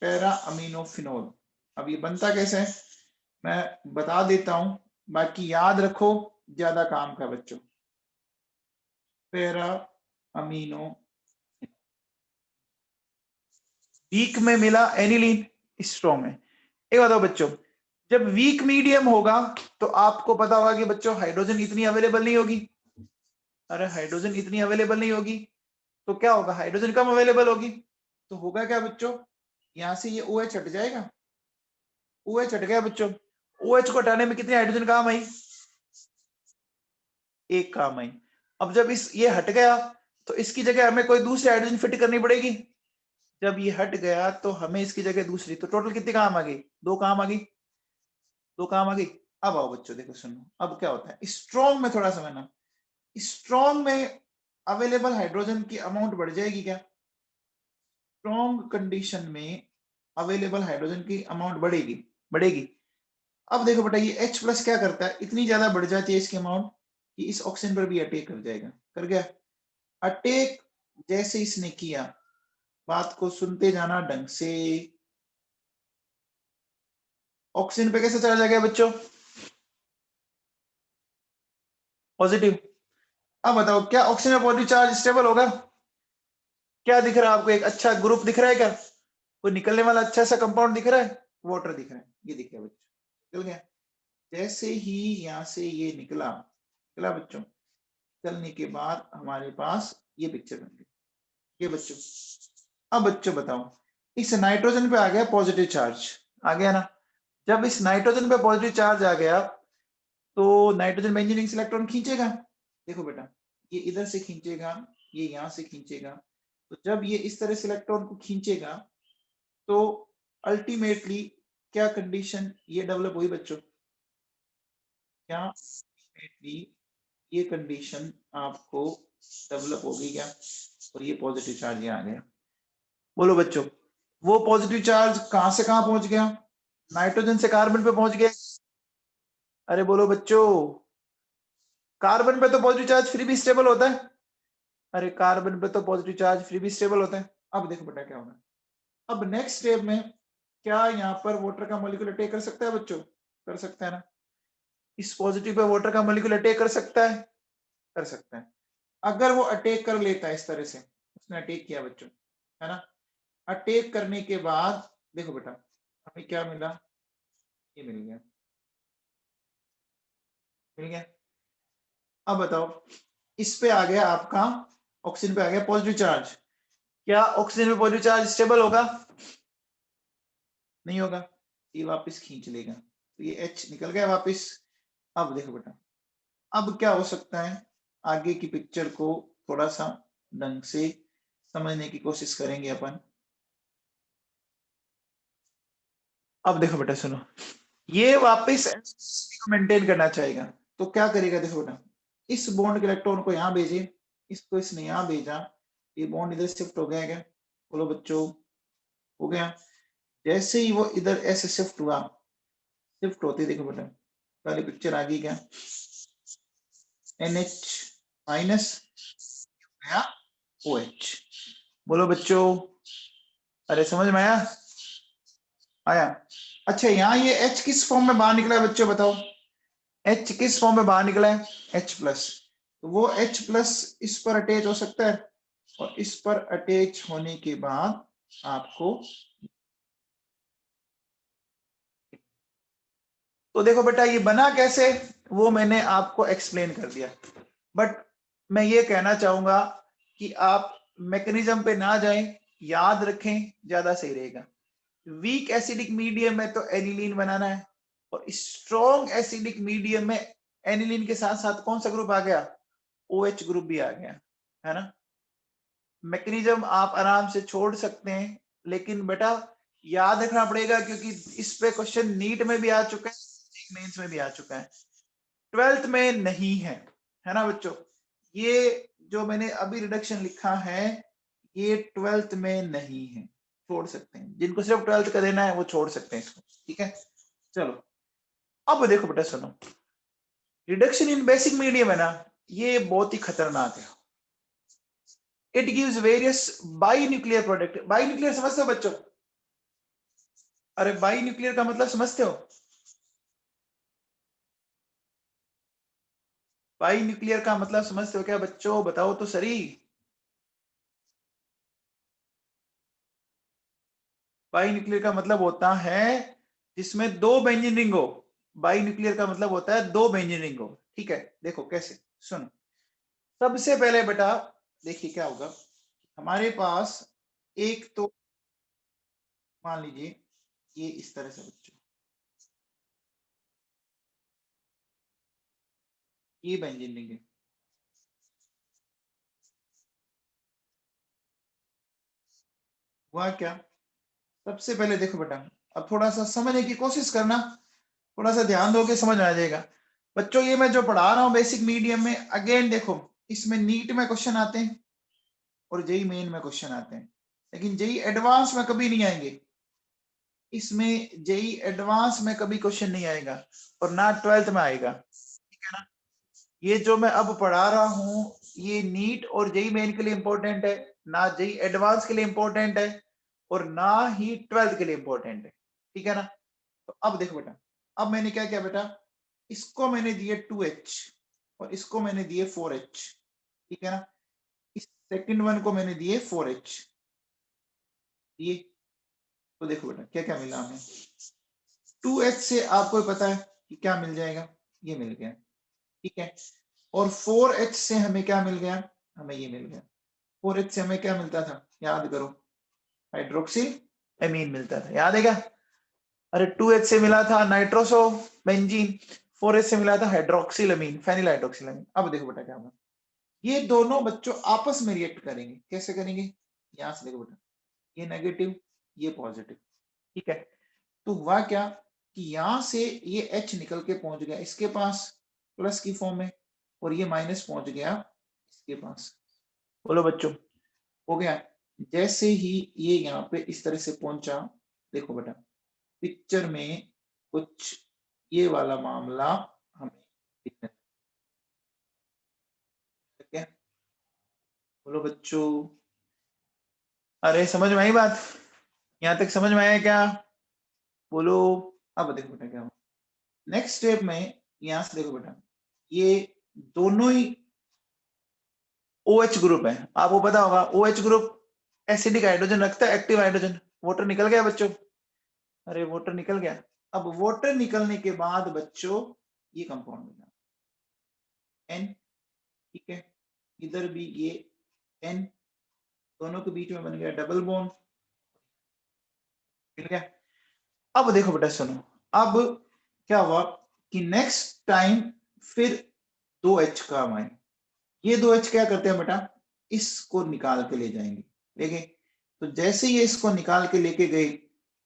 Speaker 1: पैरा अमीनोफिनोल। अब ये बनता कैसे है मैं बता देता हूं, बाकी याद रखो, ज्यादा काम का बच्चों। पैरा अमीनो, वीक में मिला एनिलीन, स्ट्रॉन्ग में। एक बताओ बच्चों, जब वीक मीडियम होगा तो आपको पता होगा कि बच्चों हाइड्रोजन इतनी अवेलेबल नहीं होगी। अरे हाइड्रोजन इतनी अवेलेबल नहीं होगी तो क्या होगा, हाइड्रोजन कम अवेलेबल होगी तो होगा क्या बच्चों, यहां से ये OH हट जाएगा। OH हट गया बच्चों, OH को हटाने में कितनी हाइड्रोजन काम आई, एक काम आई। अब जब ये हट गया तो इसकी जगह हमें कोई दूसरी हाइड्रोजन फिट करनी पड़ेगी। जब ये हट गया तो हमें इसकी जगह दूसरी, तो टोटल कितनी काम आ गई, दो काम आ गई, दो काम आ गई। अब आओ बच्चों देखो सुनो, अब क्या होता है स्ट्रॉन्ग में, थोड़ा समझना, स्ट्रॉन्ग में अवेलेबल हाइड्रोजन की अमाउंट बढ़ जाएगी क्या, स्ट्रॉन्ग कंडीशन में अवेलेबल हाइड्रोजन की अमाउंट बढ़ेगी, बढ़ेगी। अब देखो बेटा ये H प्लस क्या करता है, इतनी ज्यादा बढ़ जाती है इसकी अमाउंट कि इस ऑक्सीजन पर भी अटैक कर जाएगा, कर गया अटैक। जैसे इसने किया, बात को सुनते जाना ढंग से, ऑक्सीजन पे कैसे चला जाएगा बच्चों, पॉजिटिव। अब बताओ क्या ऑक्सीजन में पॉजिटिव चार्ज स्टेबल होगा, क्या दिख रहा है आपको, एक अच्छा ग्रुप दिख रहा है क्या, कोई निकलने वाला अच्छा सा कंपाउंड दिख रहा है, वाटर दिख रहा है, ये दिख गया बच्चों, निकल गया। जैसे ही यहाँ से ये निकला, निकला बच्चों, निकलने के बाद हमारे पास ये पिक्चर बन गई, ये बच्चों। अब बच्चों बताओ, इस नाइट्रोजन पे आ गया पॉजिटिव चार्ज, आ गया ना। जब इस नाइट्रोजन पे पॉजिटिव चार्ज आ गया तो नाइट्रोजन बेंजीन से इलेक्ट्रॉन खींचेगा, देखो बेटा ये इधर से खींचेगा, ये यहाँ से खींचेगा, तो जब ये इस तरह से इलेक्ट्रॉन को खींचेगा तो अल्टीमेटली क्या कंडीशन ये डेवलप हुई बच्चों, क्या अल्टीमेटली ये कंडीशन आपको डेवलप हो गई क्या, और ये पॉजिटिव चार्ज ये आ गया। बोलो बच्चों, वो पॉजिटिव चार्ज कहां से कहां पहुंच गया, नाइट्रोजन से कार्बन पे पहुंच गया। अरे बोलो बच्चों, कार्बन पे तो पॉजिटिव चार्ज फिर भी स्टेबल होता है, अरे कार्बन पे तो पॉजिटिव चार्ज फिर भी स्टेबल होता है। अब देखो बेटा क्या होगा, अब नेक्स्ट स्टेप में क्या यहाँ पर वाटर का मॉलिक्यूल अटैक कर सकता है बच्चों, कर सकता है ना, इस पॉजिटिव पे वाटर का मॉलिक्यूल अटैक कर सकता है, कर सकता है। अगर वो अटैक कर लेता है इस तरह से, उसने अटैक किया बच्चों, है ना, अटैक करने के बाद देखो बेटा हमें क्या मिला, ये मिल गया, मिल गया। अब बताओ इस पे आ गया आपका, ऑक्सीजन पे आ गया पॉजिटिव चार्ज, क्या ऑक्सीजन पे पॉजिटिव चार्ज स्टेबल होगा, नहीं होगा, ये वापस खींच लेगा, तो ये H निकल गया वापस। अब देखो बेटा, अब क्या हो सकता है, आगे की पिक्चर को थोड़ा सा ढंग से समझने की कोशिश करेंगे अपन। अब देखो बेटा सुनो, ये वापस को मेंटेन करना चाहेगा, तो क्या करेगा, देखो बेटा इस बॉन्ड के इलेक्ट्रॉन को यहाँ भेजे, इसको इसने यहाँ भेजा, ये बॉन्ड इधर शिफ्ट हो गया क्या, बोलो बच्चों, हो गया। जैसे ही वो इधर ऐसे शिफ्ट हुआ, शिफ्ट होते देखो बेटा पहले पिक्चर आ गई क्या, NH माइनस गया OH, बोलो बच्चों, अरे समझ में आया, आया। अच्छा यहाँ ये H किस फॉर्म में बाहर निकला है बच्चों बताओ, H किस फॉर्म में बाहर निकला है, H प्लस, तो वो H प्लस इस पर अटैच हो सकता है, और इस पर अटैच होने के बाद आपको। तो देखो बेटा ये बना कैसे, वो मैंने आपको एक्सप्लेन कर दिया, बट मैं ये कहना चाहूंगा कि आप मैकेनिज्म पे ना जाएं, याद रखें, ज्यादा सही रहेगा। वीक एसिडिक मीडियम में तो एनिलीन बनाना है, और स्ट्रॉन्ग एसिडिक मीडियम में एनिलीन के साथ साथ कौन सा ग्रुप आ गया, OH ग्रुप भी आ गया, है ना। मैकेनिज्म आप आराम से छोड़ सकते हैं, लेकिन बेटा याद रखना पड़ेगा, क्योंकि इस पे क्वेश्चन नीट में भी आ चुका है, मेंस में भी आ चुका है, 12th में नहीं है ना बच्चों। ये जो मैंने अभी रिडक्शन लिखा है ये 12th में नहीं है, छोड़ सकते हैं, जिनको सिर्फ 12th का देना है वो छोड़ सकते हैं इसको, ठीक है। चलो अब देखो बेटा सुनो, रिडक्शन इन बेसिक मीडियम है ना, ये बहुत ही खतरनाक है। It gives various by nuclear product. By nuclear समझते हो बच्चों, अरे बाई न्यूक्लियर का मतलब समझते हो, बाई न्यूक्लियर का मतलब समझते हो क्या बच्चों, बताओ तो सही। बाई न्यूक्लियर का मतलब होता है जिसमें दो बेंजीन रिंग हो, बाई न्यूक्लियर का मतलब होता है दो बेंजीन रिंग हो, ठीक है। देखो कैसे, सुनो, सबसे पहले बेटा देखिए क्या होगा, हमारे पास एक तो मान लीजिए ये इस तरह से बच्चों, ये बेंजीन रिंग है, हुआ क्या, सबसे पहले देखो बेटा, अब थोड़ा सा समझने की कोशिश करना, थोड़ा सा ध्यान दोगे समझ आ जाएगा बच्चों। ये मैं जो पढ़ा रहा हूँ बेसिक मीडियम में, अगेन देखो इसमें नीट में क्वेश्चन आते हैं और जेई मेन में क्वेश्चन आते हैं, लेकिन जेई एडवांस में कभी नहीं आएंगे, इसमें जेई एडवांस में कभी क्वेश्चन नहीं आएगा, और ना 12th में आएगा, ठीक है ना। ये जो मैं अब पढ़ा रहा हूँ ये नीट और जेई मेन के लिए इंपॉर्टेंट है, ना जेई एडवांस के लिए इंपॉर्टेंट है, और ना ही 12th के लिए इंपॉर्टेंट है, ठीक है ना। तो अब देखो बेटा, अब मैंने क्या किया बेटा, इसको मैंने दिए 2H और इसको मैंने दिए 4H, ठीक है ना। इस सेकंड वन को मैंने दिए 4H, ये तो देखो बेटा क्या क्या मिला हमें, 2H से आपको पता है कि क्या मिल जाएगा, ये मिल गया, ठीक है। और 4H से हमें क्या मिल गया, हमें ये मिल गया। 4H से हमें क्या मिलता था, याद करो, हाइड्रोक्सिल एमीन मिलता था, याद है क्या। अरे 2H से मिला था नाइट्रोसो बेंजीन, 4H से मिला था हाइड्रोक्सिल अमीन, फेनिल हाइड्रोक्सिल अमीन। अब देखो बेटा क्या होगा, ये दोनों बच्चों आपस में रिएक्ट करेंगे, कैसे करेंगे, यहां से देखो बेटा, ये नेगेटिव ये पॉजिटिव, ठीक है। तो हुआ क्या कि यहां से ये H निकल के पहुंच गया इसके पास प्लस की फॉर्म में, और ये माइनस पहुंच गया इसके पास, बोलो बच्चों हो गया। जैसे ही ये यहाँ पे इस तरह से पहुंचा, देखो बेटा पिक्चर में कुछ ये वाला मामला हमें दिखने लगा, बोलो बच्चों, अरे समझ में आई बात, यहाँ तक समझ में आया क्या, बोलो। अब देखो बेटा क्या हुआ, नेक्स्ट स्टेप में यहां से देखो बेटा, ये दोनों ही OH ग्रुप है, आपको पता होगा OH ग्रुप एसिडिक हाइड्रोजन रखता है, एक्टिव हाइड्रोजन, वाटर निकल गया बच्चों, अरे वाटर निकल गया। अब वाटर निकलने के बाद बच्चों ये कंपाउंड बना N, ठीक है, इधर भी ये N, दोनों के बीच में बन गया डबल बॉन्ड, मिल गया। अब देखो बेटा सुनो, अब क्या हुआ कि नेक्स्ट टाइम फिर 2H काम आए, ये 2H क्या करते हैं बेटा, इसको निकाल के ले जाएंगे, देखें। तो जैसे ये इसको निकाल के लेके गए,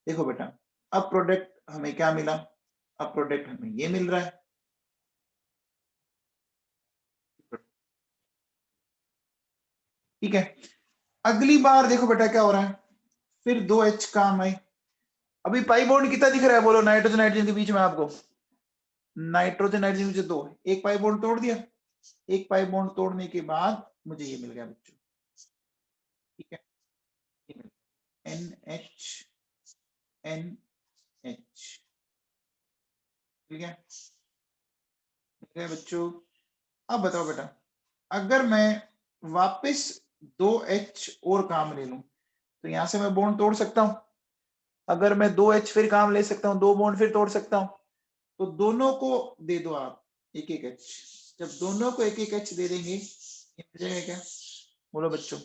Speaker 1: देखो बेटा अब प्रोडक्ट हमें क्या मिला, अब प्रोडक्ट हमें ये मिल रहा है, ठीक है। अगली बार देखो बेटा क्या हो रहा है, फिर 2H काम आए, अभी पाई बॉन्ड कितना दिख रहा है, बोलो नाइट्रोजन नाइट्रोजन के बीच में आपको, नाइट्रोजन नाइट्रोजन के दो, एक पाई बॉन्ड तोड़ दिया, एक पाई बॉन्ड तोड़ने के बाद मुझे ये मिल गया बच्चों, ठीक है, NH NH मिल गया, मिल गया बच्चों। अब बताओ बेटा, अगर मैं वापस 2H और काम ले लूं, तो यहां से मैं बॉन्ड तोड़ सकता हूं। अगर मैं 2H फिर काम ले सकता हूं, 2 बॉन्ड फिर तोड़ सकता हूं। तो दोनों को दे दो आप एक एक H। जब दोनों को एक एक H दे देंगे मिल जाएगा क्या? बोलो बच्चों,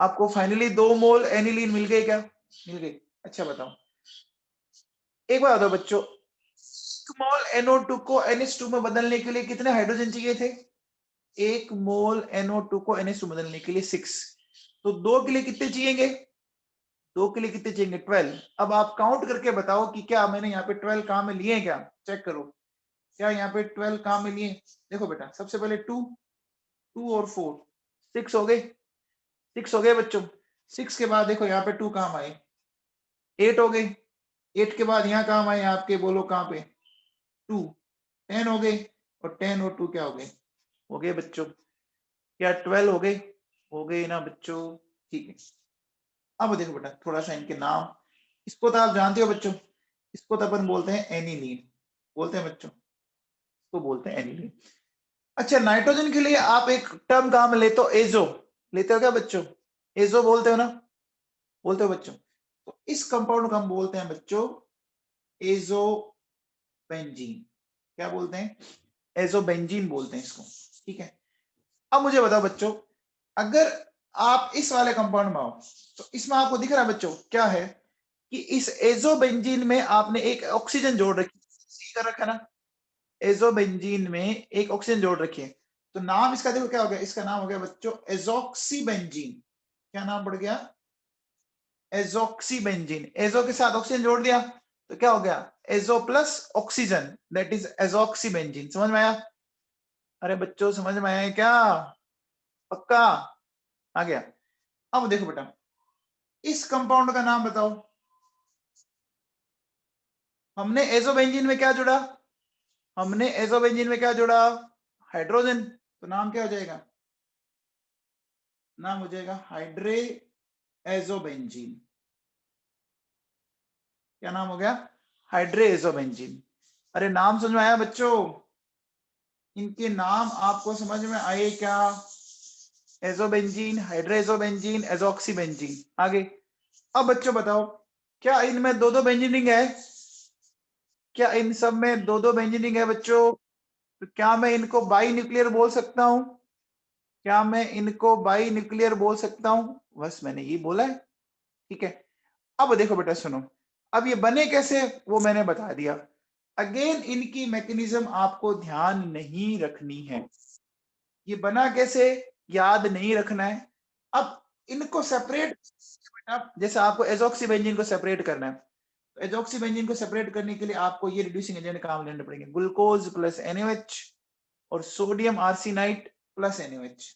Speaker 1: आपको फाइनली 2 मोल एनिलीन मिल गए क्या? मिल गए। अच्छा बताओ, एक बार बताओ बच्चों, मोल NO2 को NH2 में बदलने के लिए कितने हाइड्रोजन चाहिए थे? 1 मोल NO2 को NH2 बदलने के लिए 6। तो 2 के लिए कितने चाहिएंगे? 2 के लिए कितने चाहिएंगे? 12। अब आप काउंट करके बताओ कि क्या मैंने यहाँ पे 12 काम में लिए हैं क्या? चेक करो, क्या यहाँ पे 12 काम में लिए? देखो बेटा, सबसे पहले 2 और 4 6 हो गए। 6 हो गए बच्चों। 6 के बाद देखो यहाँ पे 2 काम आए, 8 हो गए। 8 के बाद यहाँ काम आए आपके, बोलो कहाँ पे? 2। 10 हो गए। और 10 और 2 क्या हो गए? हो गए बच्चों। क्या 12 हो गए? हो गए ना बच्चों? ठीक है। अब देखो बेटा, थोड़ा सा इनके नाम, इसको तो आप जानते हो बच्चों, इसको तो अपन बोलते हैं एनिलीन, बोलते हैं बच्चों, इसको बोलते हैं एनिलीन। अच्छा, नाइट्रोजन के लिए आप एक टर्म काम लेते हो, एजो, लेते हो क्या बच्चों? एजो बोलते हो ना, बोलते हो बच्चों? तो इस कंपाउंड को हम बोलते हैं बच्चों एजोबेंजीन। क्या बोलते हैं? एजोबेंजीन बोलते हैं इसको। ठीक है। अब मुझे बताओ बच्चों, अगर आप इस वाले कंपाउंड में आओ, तो इसमें आपको दिख रहा है बच्चों क्या है कि इस एजोबेंजीन में आपने एक ऑक्सीजन जोड़ रखी, सी कर रखा ना, एजोबेंजीन में एक ऑक्सीजन जोड़ रखी है। तो नाम इसका देखो क्या हो गया, इसका नाम हो गया बच्चों एजोक्सीबेंजीन। क्या नाम पड़ गया? एजोक्सीबेंजीन। एजो के साथ ऑक्सीजन जोड़ दिया तो क्या हो गया? Azo plus oxygen, that is azoxybenzene. समझ में आया? अरे बच्चों समझ में आया क्या? पक्का आ गया? अब देखो बेटा, इस कंपाउंड का नाम बताओ। हमने एजोबेंजीन में क्या जोड़ा? हमने एजोबेंजीन में क्या जोड़ा? हाइड्रोजन। तो नाम क्या हो जाएगा? नाम हो जाएगा हाइड्रे एजोबेंजीन। क्या नाम हो गया? हाइड्रे एजोबेंजीन। अरे नाम समझ में आया बच्चों? इनके नाम आपको समझ में आए क्या? एजोबेंजीन, हाइड्रेजोबेंजीन, एजोक्सीबेंजीन। आगे अब बच्चों बताओ, क्या इनमें दो दो बेंजीनिंग है? क्या इन सब में दो दो बेंजीनिंग है बच्चों? तो क्या मैं इनको बाई न्यूक्लियर बोल सकता हूं? क्या मैं इनको बाई न्यूक्लियर बोल सकता हूं? बस मैंने ये बोला है। ठीक है। अब देखो बेटा सुनो, अब ये बने कैसे वो मैंने बता दिया। अगेन इनकी मैकेनिज्म आपको ध्यान नहीं रखनी है। ये बना कैसे याद नहीं रखना है। अब इनको सेपरेट, जैसे आपको एजॉक्सीबेंजीन को सेपरेट करना है, तो एजॉक्सीबेंजीन को सेपरेट करने के लिए आपको ये रिड्यूसिंग एजेंट काम लेने पड़ेंगे, ग्लूकोज प्लस NaOH और सोडियम आर्सेनाइट प्लस NaOH।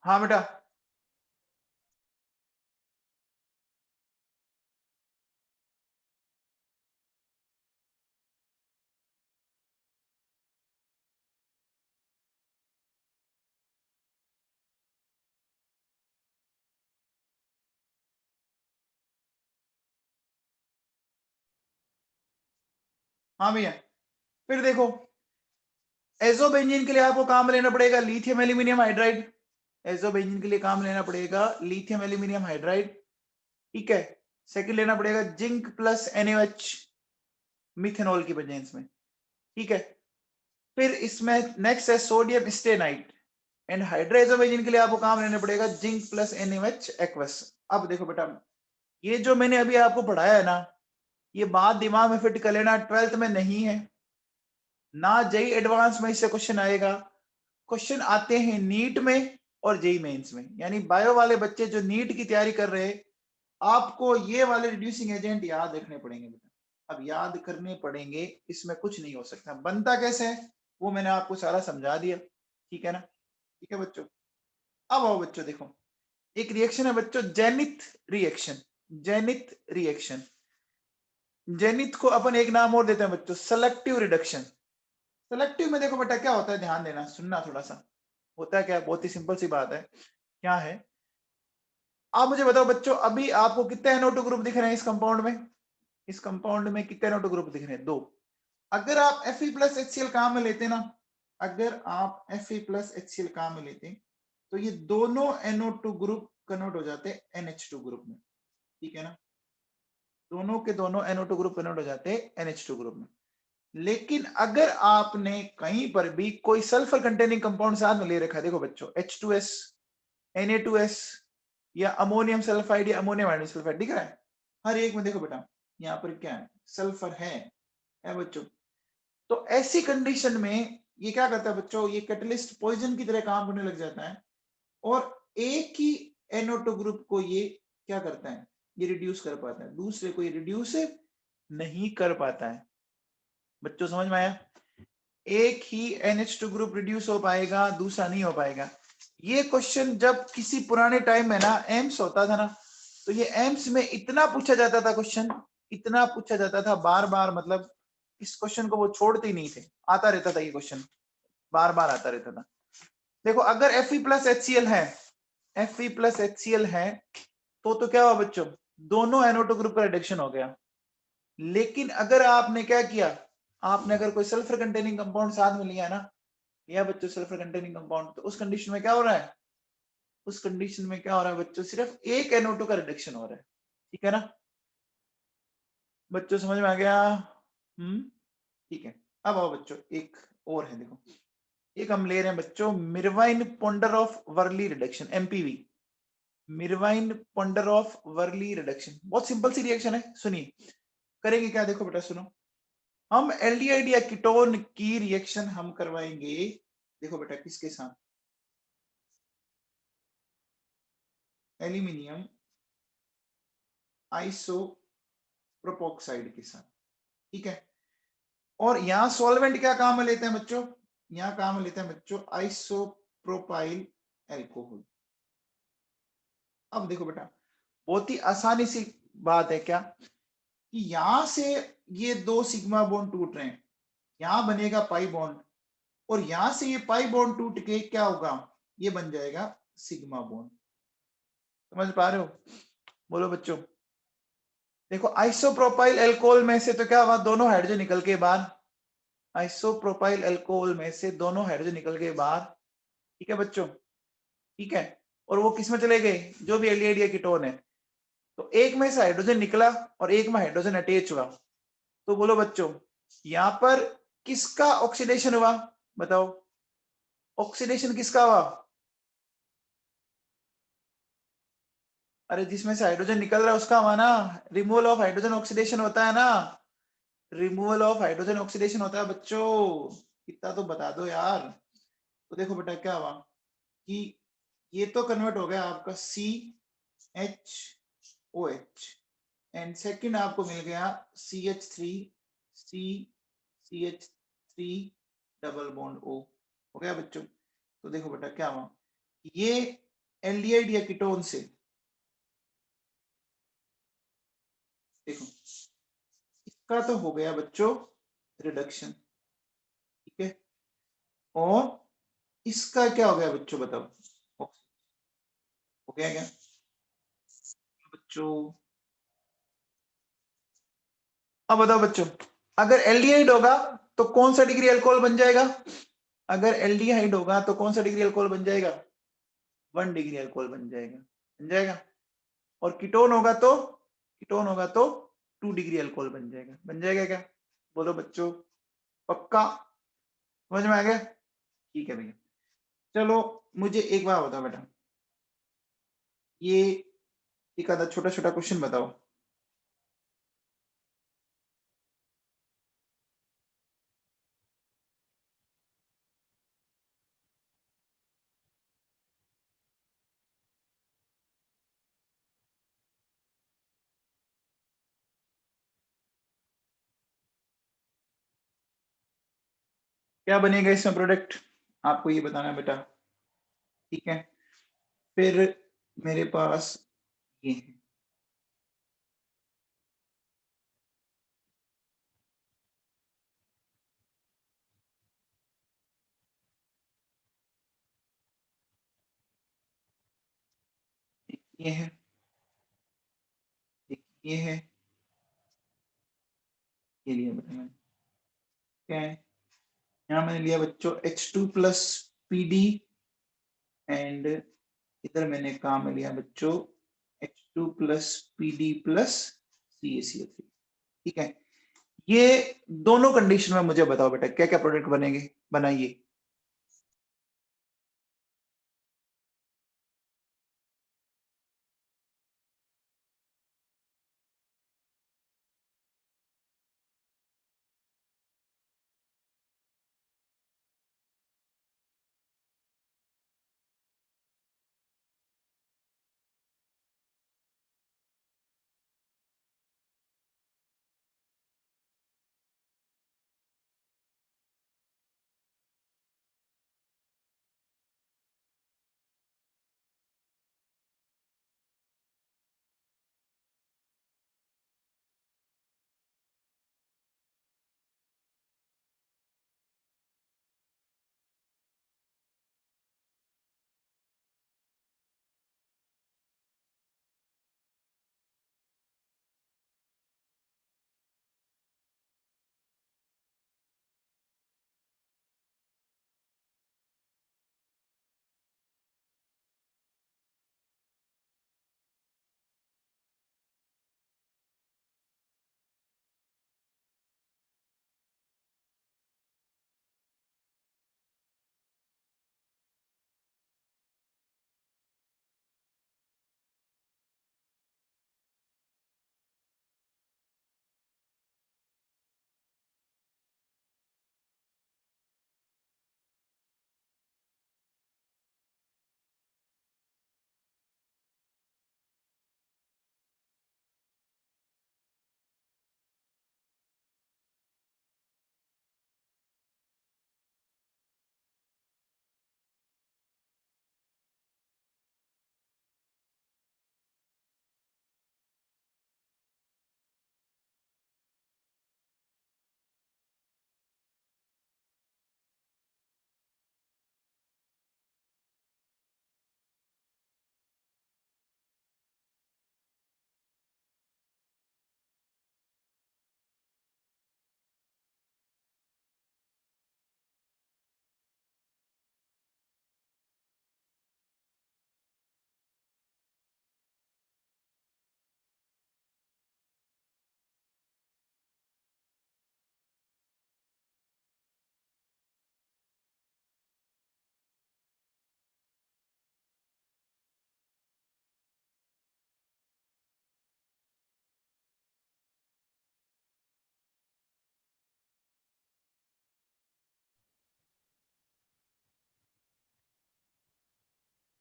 Speaker 1: हाँ बेटा, हाँ भैया। फिर देखो, एजोबेंजीन के लिए आपको काम लेना पड़ेगा लिथियम एल्यूमिनियम हाइड्राइड। एजोबेंजीन के लिए काम लेना पड़ेगा लिथियम एल्यूमिनियम हाइड्राइड। ठीक है। सेकंड लेना पड़ेगा जिंक प्लस NaOH मिथेनॉल की प्रेजेंस में। ठीक है। फिर इसमें नेक्स्ट है सोडियम स्टेनाइट। एंड हाइड्रोजोबेंजीन के लिए आपको काम लेना पड़ेगा जिंक प्लस NaOH एक्वस। अब देखो बेटा, ये जो मैंने अभी आपको पढ़ाया है ना, ये बात दिमाग में फिट कर लेना, 12th में नहीं है ना, जेई एडवांस में इससे क्वेश्चन आएगा। क्वेश्चन आते हैं नीट में और जेई मेंस में, यानी बायो वाले बच्चे जो नीट की तैयारी कर रहे हैं, आपको ये वाले रिड्यूसिंग एजेंट याद रखने पड़ेंगे बेटा। अब याद करने पड़ेंगे, इसमें कुछ नहीं हो सकता। बनता कैसे है वो मैंने आपको सारा समझा दिया। ठीक है ना? ठीक है बच्चों। अब आओ बच्चों, देखो एक रिएक्शन है बच्चों, zenith reaction. Zenith reaction, zenith को अपन एक नाम और देते हैं बच्चों, सेलेक्टिव रिडक्शन। सेलेक्टिव में देखो बेटा क्या होता है, ध्यान देना, सुनना थोड़ा सा। होता है क्या, बहुत ही सिंपल सी बात है। क्या है, आप मुझे बताओ बच्चों, अभी आपको कितने NO2 ग्रुप दिख रहे हैं इस कंपाउंड में? इस कंपाउंड में कितने NO2 ग्रुप दिख रहे हैं? 2। अगर आप Fe plus HCl काम में लेते ना, अगर आप Fe plus HCl काम में लेते तो ये दोनों NO2 ग्रुप कन्वर्ट हो जाते हैं NH2 ग्रुप में, ठीक है ना, दोनों के दोनों NO2 ग्रुप कन्वर्ट हो जाते हैं NH2 ग्रुप में। लेकिन अगर आपने कहीं पर भी कोई सल्फर कंटेनिंग कंपाउंड साथ में ले रखा है, देखो बच्चों H2S, Na2S या अमोनियम सल्फाइड या अमोनियम हाइड्रोजन सल्फाइड दिख रहा है, हर एक में देखो बेटा यहाँ पर क्या है, सल्फर है बच्चों। तो ऐसी कंडीशन में ये क्या करता है बच्चों, ये कैटलिस्ट पॉइजन की तरह काम करने लग जाता है और एक ही NO2 ग्रुप को ये क्या करता है, ये रिड्यूस कर पाता है, दूसरे को ये रिड्यूस नहीं कर पाता है। बच्चों समझ में आया, एक ही NH2 ग्रुप रिड्यूस हो पाएगा, दूसरा नहीं हो पाएगा। ये क्वेश्चन जब किसी पुराने टाइम में ना एम्स होता था ना, तो ये एम्स में इतना पूछा जाता था क्वेश्चन, इतना पूछा जाता था बार बार, मतलब इस क्वेश्चन को वो छोड़ते ही नहीं थे, आता रहता था ये क्वेश्चन, बार बार आता रहता था। देखो अगर Fe प्लस HCl है, Fe प्लस HCl है तो क्या हुआ बच्चों, दोनों NO2 ग्रुप का रिडक्शन हो गया। लेकिन अगर आपने क्या किया, आपने अगर कोई सल्फर कंटेनिंग कंपाउंड साथ में लिया ना, या बच्चों सल्फर कंटेनिंग कंपाउंड, तो उस कंडीशन में क्या हो रहा है, उस कंडीशन में क्या हो रहा है बच्चों, सिर्फ एक NO2 का रिडक्शन हो रहा है, ठीक है ना बच्चों, समझ में आ गया। ठीक है, अब आओ बच्चों एक और है, देखो एक हम ले रहे हैं बच्चों Meerwein Ponndorf of Verley reduction, MPV, Meerwein Ponndorf of Verley reduction. बहुत सिंपल सी रिएक्शन है, सुनिए करेंगे क्या, देखो बेटा सुनो, हम एल्डिहाइड या कीटोन की रिएक्शन हम करवाएंगे, देखो बेटा किसके साथ, एल्यूमिनियम आइसोप्रोपोक्साइड के साथ, ठीक है। और यहां सॉल्वेंट क्या काम में लेते हैं बच्चों, यहां काम में लेते हैं बच्चों आइसोप्रोपाइल एल्कोहल। अब देखो बेटा बहुत ही आसानी सी बात है क्या, कि यहां से ये दो सिग्मा बॉन्ड टूट रहे हैं, यहां बनेगा पाई बॉन्ड, और यहां से ये पाई बॉन्ड टूट के क्या होगा, ये बन जाएगा सिग्मा बॉन्ड। समझ पा रहे हो, बोलो बच्चों। देखो आइसोप्रोपाइल एल्कोहल में से तो क्या हुआ, दोनों हाइड्रोजन निकल के बाहर, आइसोप्रोपाइल एल्कोहल में से दोनों हाइड्रोजन निकल के बाहर, ठीक है बच्चों, ठीक है। और वो किस में चले गए, जो भी एल्डिहाइड या कीटोन है, तो एक में से हाइड्रोजन निकला और एक में हाइड्रोजन अटैच हुआ। तो बोलो बच्चों यहां पर किसका ऑक्सीडेशन हुआ, बताओ ऑक्सीडेशन किसका हुआ, अरे जिसमें से हाइड्रोजन निकल रहा है उसका हुआ ना, रिमूवल ऑफ हाइड्रोजन ऑक्सीडेशन होता है ना, रिमूवल ऑफ हाइड्रोजन ऑक्सीडेशन होता है बच्चों, इतना तो बता दो यार। तो देखो बेटा क्या हुआ कि ये तो कन्वर्ट हो गया आपका CHOH, एंड सेकंड आपको मिल गया CH3 डबल बॉन्ड O हो गया बच्चों। तो देखो बेटा क्या हुआ, ये एल्डिहाइड या कीटोन से, देखो इसका तो हो गया बच्चों रिडक्शन, ठीक है, और इसका क्या हो गया बच्चों बताओ, हो गया क्या बच्चों, अब बताओ बच्चों, अगर एल्डिहाइड होगा तो कौन सा डिग्री अल्कोहल बन जाएगा, अगर एल्डिहाइड होगा तो कौन सा डिग्री अल्कोहल बन जाएगा, 1 डिग्री अल्कोहल बन जाएगा, बन जाएगा। और कीटोन होगा तो, कीटोन होगा तो 2 डिग्री अल्कोहल बन जाएगा, बन जाएगा क्या, बोलो बच्चों पक्का, समझ में आ गया, ठीक है भैया। चलो मुझे एक बार बताओ बेटा, ये एक आधा छोटा छोटा क्वेश्चन बताओ, क्या बनेगा इसमें प्रोडक्ट, आपको ये बताना है बेटा, ठीक है। फिर मेरे पास ये है, ये है, ये है, ये लिया बेटा मैंने, क्या है, यहाँ मैंने लिया बच्चों H2 प्लस PD एंड इधर मैंने काम में लिया बच्चों H2 plus PD plus CaCO3। ठीक है, ये दोनों कंडीशन में मुझे बताओ बेटा क्या क्या प्रोडक्ट बनेंगे, बनाइए।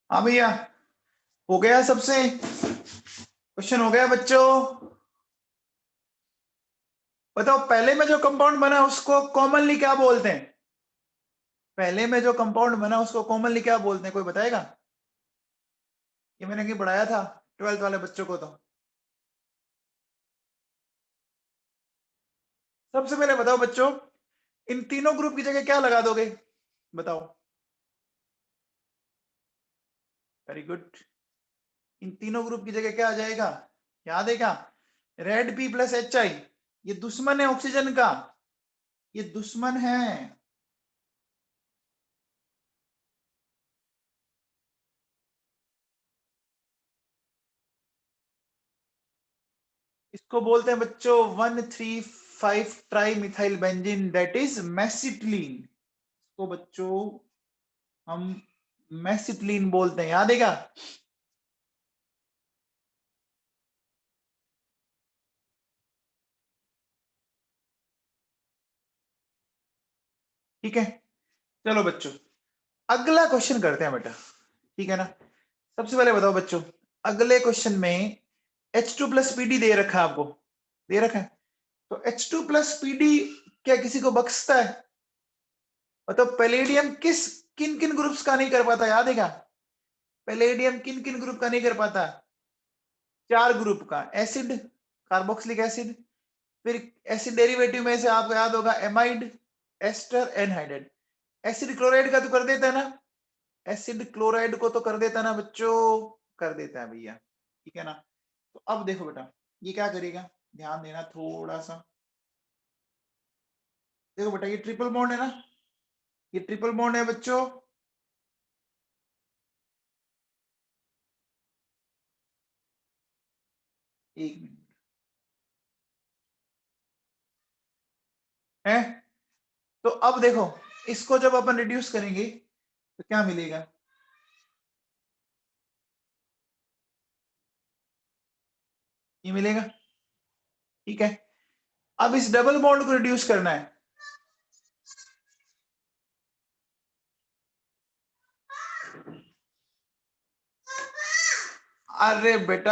Speaker 1: हाँ भैया, हो गया सबसे, क्वेश्चन हो गया बच्चों। बताओ पहले में जो कंपाउंड बना उसको कॉमनली क्या बोलते हैं, पहले में जो कंपाउंड बना उसको कॉमनली क्या बोलते हैं, कोई बताएगा? ये मैंने कहीं पढ़ाया था 12th वाले बच्चों को। तो सबसे पहले बताओ बच्चों, इन तीनों ग्रुप की जगह क्या लगा दोगे, बताओ। Very good. इन तीनों ग्रुप की जगह क्या आ जाएगा, याद है क्या? रेड P प्लस HI, ये दुश्मन है ऑक्सीजन का, ये दुश्मन है। इसको बोलते हैं बच्चों 1,3,5 tri methyl benzene, that is mesitylene. इसको बच्चों हम मेसिटिलीन बोलते हैं, याद है क्या? ठीक है, चलो बच्चों अगला क्वेश्चन करते हैं बेटा, ठीक है ना। सबसे पहले बताओ बच्चों, अगले क्वेश्चन में H2 प्लस पीडी दे रखा है आपको, दे रखा है। तो H2 प्लस पीडी क्या किसी को बख्शता है? मतलब पैलेडियम किस किन किन ग्रुप्स का नहीं कर पाता, याद है क्या? पैलेडियम किन किन ग्रुप का नहीं कर पाता? 4 ग्रुप का, एसिड, कार्बोक्सिलिक एसिड, फिर एसिड डेरिवेटिव में से आपको याद होगा amide, ester, anhydride. Acid chloride का तो कर देता है ना, एसिड क्लोराइड को तो कर देता है ना बच्चों, कर देता है भैया, ठीक है ना। तो अब देखो बेटा ये क्या करेगा, ध्यान देना थोड़ा सा। देखो बेटा ये ट्रिपल बॉन्ड है ना, ये ट्रिपल बॉन्ड है बच्चों, एक मिनट है। तो अब देखो, इसको जब अपन रिड्यूस करेंगे तो क्या मिलेगा? ये मिलेगा। ठीक है, अब इस डबल बॉन्ड को रिड्यूस करना है। अरे बेटा,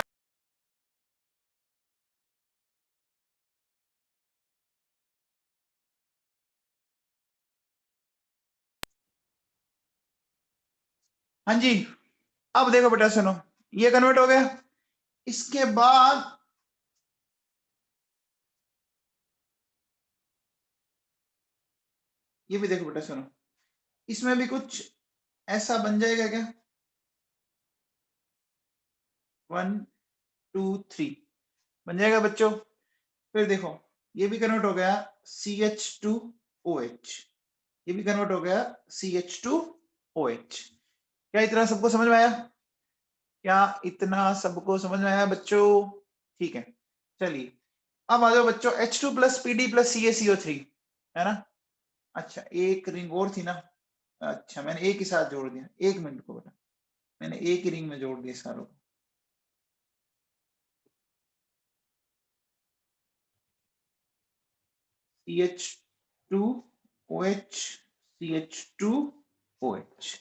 Speaker 1: हाँ जी, अब देखो बेटा सुनो, ये कन्वर्ट हो गया। इसके बाद ये भी देखो बेटा सुनो, इसमें भी कुछ ऐसा बन जाएगा क्या? 1 2 3 बन जाएगा बच्चों। फिर देखो, ये भी कन्वर्ट हो गया CH2OH, ये भी कन्वर्ट हो गया CH2OH। क्या इतना सबको समझ में आया? क्या इतना सबको समझ में आया बच्चों? ठीक है, चलिए अब आ जाओ बच्चों, H2 plus PD plus CaCO3 है ना। अच्छा, एक रिंग और थी ना। अच्छा, मैंने एक ही साथ जोड़ दिया, एक मिनट को बेटा, मैंने एक ही रिंग में जोड़ दिया सारों को। CH2OH CH2OH।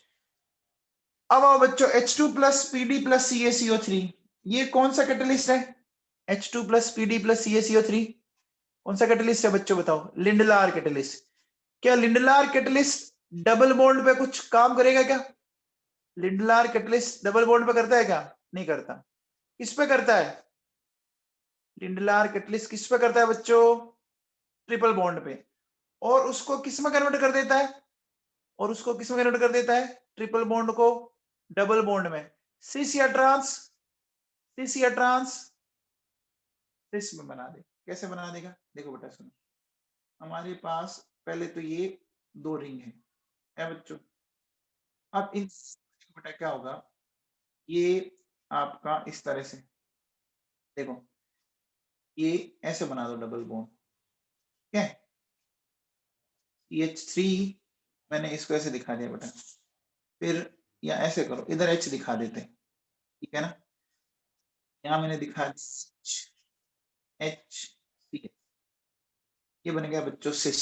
Speaker 1: अब आओ बच्चों, H2 plus PD plus CaCO3, ये कौन सा कैटलिस्ट है? H2 plus PD plus CaCO3 कौन सा कैटलिस्ट है बच्चों बताओ? Lindlar catalyst. क्या लिंडलार कैटलिस्ट डबल बॉन्ड पे कुछ काम करेगा क्या? लिंडलार कैटलिस्ट डबल बॉन्ड पे करता है क्या? नहीं करता। किस पे करता है? लिंडलार कैटलिस्ट किस पे करता है बच्चों? ट्रिपल बॉन्ड पे। और उसको किस में कन्वर्ट कर देता है? और उसको किस में कन्वर्ट कर देता है? ट्रिपल बॉन्ड को डबल बॉन्ड में। सिस या ट्रांस? सिस या ट्रांस? सिस में बना दे। कैसे बना देगा? देखो बेटा सुनो, हमारे पास पहले तो ये दो रिंग है बच्चों। अब इन बेटा क्या होगा, ये आपका इस तरह से देखो, ये ऐसे बना दो डबल बॉन्ड। ठीक है, CH3 मैंने इसको ऐसे दिखा दिया बेटा। फिर या ऐसे करो, इधर H दिखा देते हैं। ठीक है ना, यहाँ मैंने दिखा H, ये बन गया बच्चों सिस।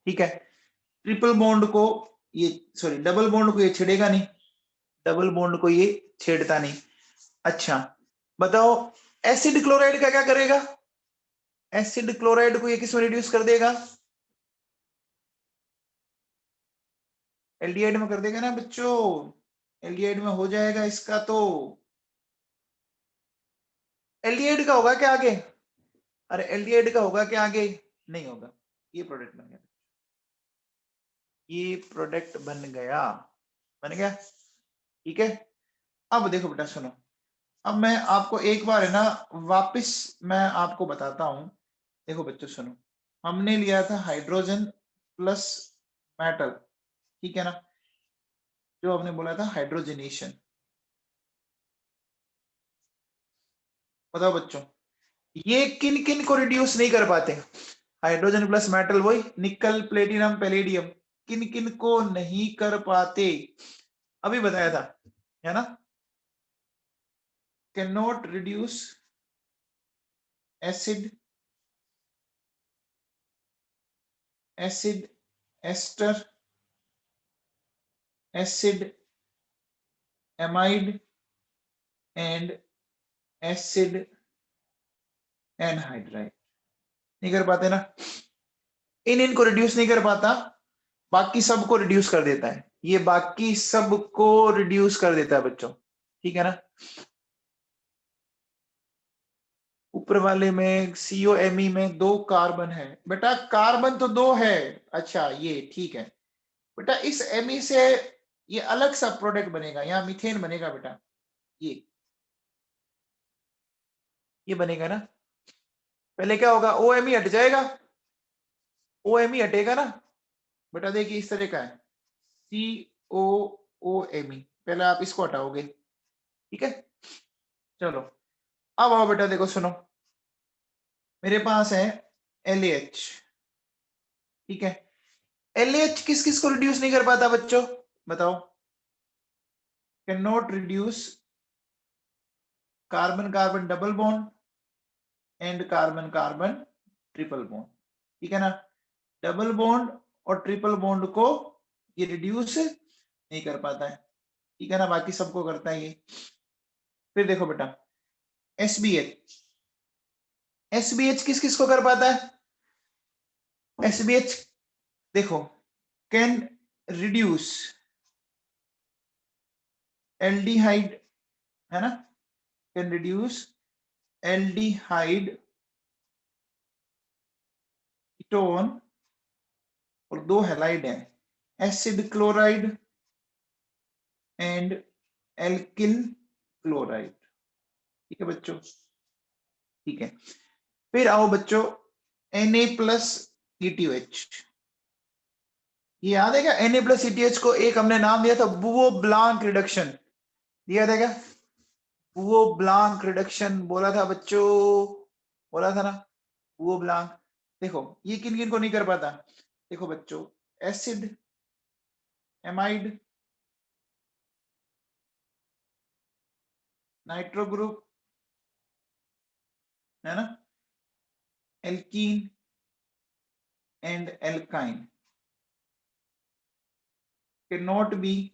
Speaker 1: ठीक है, ट्रिपल बॉन्ड को ये, सॉरी डबल बॉन्ड को ये छेड़ेगा नहीं, डबल बॉन्ड को ये छेड़ता नहीं। अच्छा बताओ, एसिड क्लोराइड का क्या करेगा? एसिड क्लोराइड को ये किस में रिड्यूस कर देगा? एल्डिहाइड में कर देगा ना बच्चों, एल्डिहाइड में हो जाएगा इसका। तो एल्डिहाइड का होगा क्या आगे? अरे एल्डिहाइड का होगा क्या आगे? नहीं होगा। ये प्रोडक्ट बन गया, ये प्रोडक्ट बन गया, बन गया। ठीक है, अब देखो बेटा सुनो, अब मैं आपको एक बार है ना वापस मैं आपको बताता हूं। देखो बच्चों सुनो, हमने लिया था हाइड्रोजन प्लस मेटल, ठीक है ना, जो हमने बोला था हाइड्रोजनेशन। बताओ बच्चों, ये किन किन को रिड्यूस नहीं कर पाते? हाइड्रोजन प्लस मेटल, वही निकल प्लेटिनम पैलेडियम, किन किन को नहीं कर पाते? अभी बताया था, है ना। Can not reduce acid, acid ester, acid amide and acid anhydride, नहीं कर पाते ना। इनको रिड्यूस नहीं कर पाता, बाकी सबको रिड्यूस कर देता है, ये बाकी सबको रिड्यूस कर देता है बच्चों। ठीक है ना, ऊपर वाले में COMe में 2 कार्बन है बेटा, कार्बन तो 2 है। अच्छा ये ठीक है बेटा, इस Me से ये अलग सा प्रोडक्ट बनेगा, यहाँ मीथेन बनेगा बेटा, ये बनेगा ना। पहले क्या होगा, OMe हट जाएगा, OMe हटेगा ना बेटा, देखिए इस तरह का है COOMe, पहले आप इसको हटाओगे। ठीक है, चलो अब आओ बेटा, देखो सुनो, मेरे पास है LH, ठीक है। LH किस किस को रिड्यूस नहीं कर पाता बच्चों, बताओ। Can not reduce carbon carbon double bond and carbon carbon triple bond, ठीक है ना। डबल बॉन्ड और ट्रिपल बॉन्ड को ये रिड्यूस नहीं कर पाता है, ठीक है ना, बाकी सबको करता है ये। फिर देखो बेटा, SBH, SBH किस किस को कर पाता है, SBH देखो, कैन रिड्यूस एल्डिहाइड, है ना, कैन रिड्यूस एल्डिहाइड कीटोन, और दो हैलाइड है, acid chloride and alkyl chloride, ठीक है बच्चों, ठीक है। फिर आओ बच्चों, Na+ETOH, ये याद है क्या, Na+ETH को एक हमने नाम दिया था, बुओ ब्लांक रिडक्शन, याद है क्या, बुओ ब्लांक रिडक्शन बोला था बच्चों, बोला था ना, बुओ ब्लांक। देखो ये किन किन को नहीं कर पाता, देखो बच्चों, एसिड एमाइड, नाइट्रो ग्रुप, है ना, alkene and alkyne can not be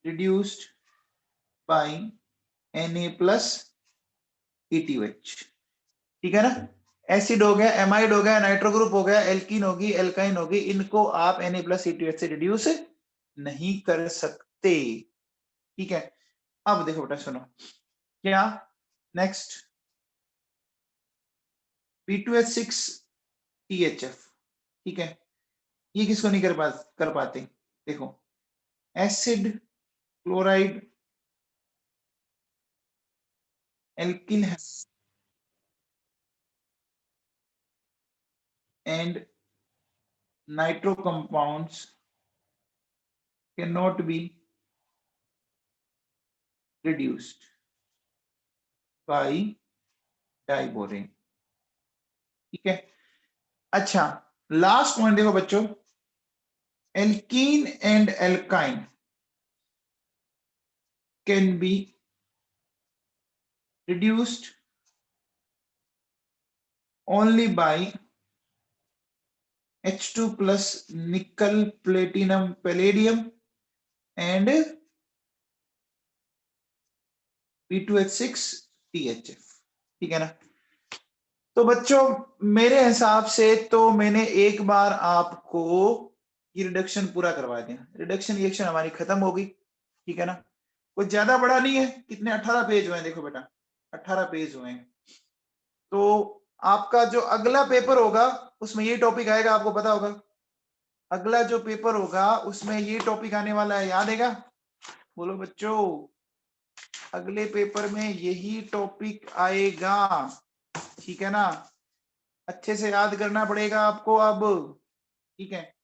Speaker 1: reduced by Na+ETOH, ठीक है ना। एसिड हो गया, एमाइड हो गया, नाइट्रो ग्रुप हो गया, एल्कीन होगी, एल्काइन होगी, इनको आप Na+ETOH से रिड्यूस नहीं कर सकते, ठीक है। अब देखो बेटा सुनो, क्या नेक्स्ट, B2H6THF, ठीक है, ये किसको नहीं कर पाते, देखो, acid chloride alkyl and nitro compounds cannot be reduced by diborane, ठीक है। अच्छा, लास्ट पॉइंट देखो बच्चों, alkene and alkyne can be reduced only by H2 plus nickel platinum palladium and B2H6THF, ठीक है ना। तो बच्चों मेरे हिसाब से तो मैंने एक बार आपको ये रिडक्शन पूरा करवा दिया, रिडक्शन रिएक्शन हमारी खत्म होगी, ठीक है ना। कुछ ज्यादा बड़ा नहीं है, कितने 18 पेज हुए हैं, देखो बेटा 18 पेज हुए हैं। तो आपका जो अगला पेपर होगा उसमें ये टॉपिक आएगा, आपको पता होगा, अगला जो पेपर होगा उसमें ये टॉपिक आने वाला है, याद है क्या, बोलो बच्चों, अगले पेपर में यही टॉपिक आएगा, ठीक है ना। अच्छे से याद करना पड़ेगा आपको अब, ठीक है।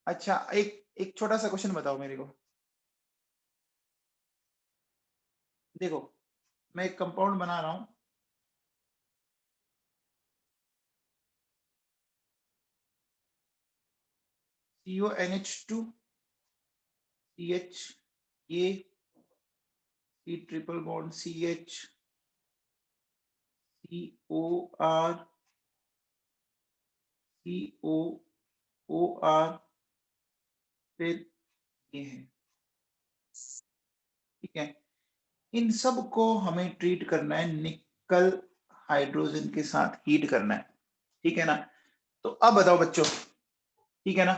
Speaker 1: अच्छा, एक एक छोटा सा क्वेश्चन बताओ मेरे को, देखो मैं एक कंपाउंड बना रहा हूं, CONH2 CH, ये C triple bond CH, COR COOR, फिर ये है, ठीक है। इन सब को हमें ट्रीट करना है, निकल हाइड्रोजन के साथ हीट करना है, ठीक है ना। तो अब बताओ बच्चों, ठीक है ना,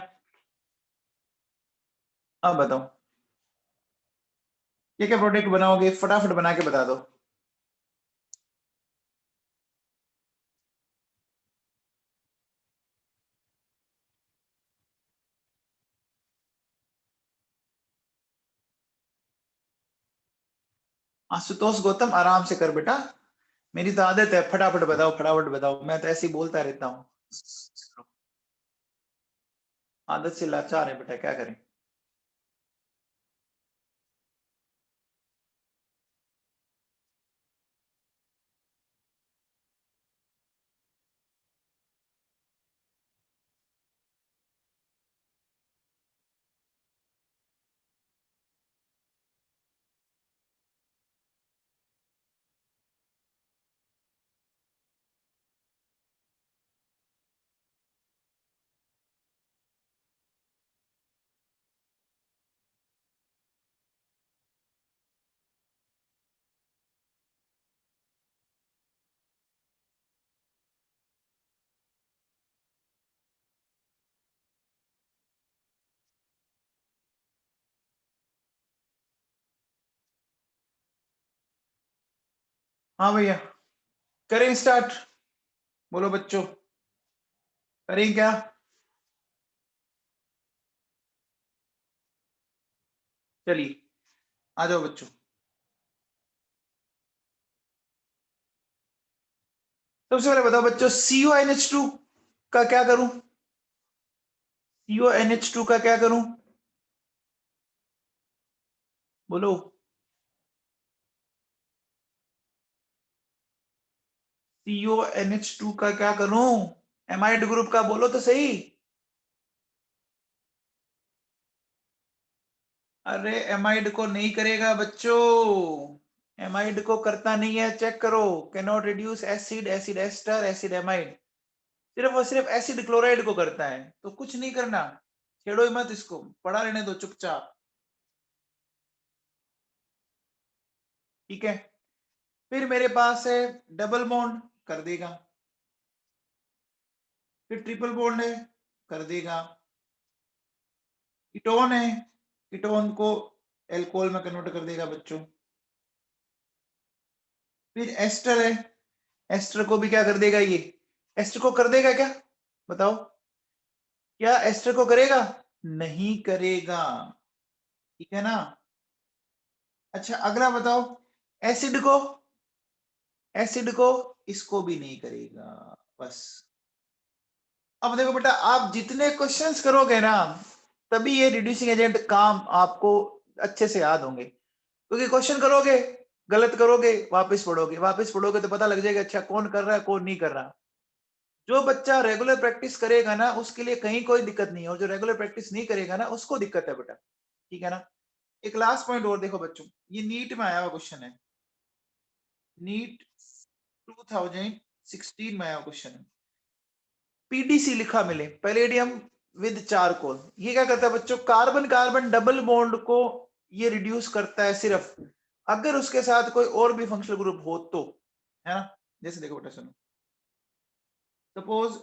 Speaker 1: अब बताओ क्या क्या प्रोडक्ट बनाओगे, फटाफट बना के बता दो। आशुतोष गौतम आराम से कर बेटा, मेरी तो आदत है, फटाफट बताओ फटाफट बताओ, मैं तो ऐसे ही बोलता रहता हूँ, आदत से लाचार है बेटा, क्या करें। हाँ भैया, करें स्टार्ट? बोलो बच्चों, करें क्या? चलिए आ जाओ बच्चों। सबसे पहले बताओ बच्चों, CuNH2 का क्या करूं? CuNH2 का क्या करूं? बोलो। CuNH2 का क्या करूं? एमाइड ग्रुप का बोलो तो सही। अरे एमाइड को नहीं करेगा बच्चों, एमाइड को करता नहीं है, चेक करो। Can not reduce acid, acid ester, acid amide. सिर्फ और सिर्फ एसिड क्लोराइड को करता है, तो कुछ नहीं करना, छेड़ो ही मत इसको, पढ़ा रहने दो चुपचाप। ठीक है, फिर मेरे पास है डबल बॉन्ड, कर देगा। फिर ट्रिपल बॉन्ड है, कर देगा। कीटोन है, कीटोन को एल्कोहल में कन्वर्ट कर देगा बच्चों। फिर एस्टर है, एस्टर को भी क्या कर देगा? ये एस्टर को कर देगा क्या? बताओ, क्या एस्टर को करेगा? नहीं करेगा। ठीक है ना? अच्छा अगला बताओ, एसिड को, एसिड को इसको भी नहीं करेगा। बस। अब देखो बेटा, आप जितने क्वेश्चंस करोगे ना, तभी ये रिड्यूसिंग एजेंट काम आपको अच्छे से याद होंगे। क्योंकि क्वेश्चन करोगे, गलत करोगे, वापस पढ़ोगे, वापस पढ़ोगे तो पता लग जाएगा अच्छा कौन कर रहा है कौन नहीं कर रहा। जो बच्चा रेगुलर प्रैक्टिस करेगा ना, उसके लिए कहीं कोई दिक्कत नहीं है, और जो रेगुलर प्रैक्टिस नहीं करेगा ना, उसको दिक्कत है बेटा। ठीक है ना? एक लास्ट पॉइंट और देखो बच्चों, ये नीट में आया हुआ क्वेश्चन है, नीट 2016 में आया हुआ क्वेश्चन है। पीडीसी लिखा मिले, पैलेडियम विद चारकोल। ये क्या करता है बच्चों? कार्बन कार्बन डबल बॉन्ड को ये रिड्यूस करता है, सिर्फ अगर उसके साथ कोई और भी फंक्शनल ग्रुप हो तो, है ना? जैसे देखो बेटा, सुनो, सपोज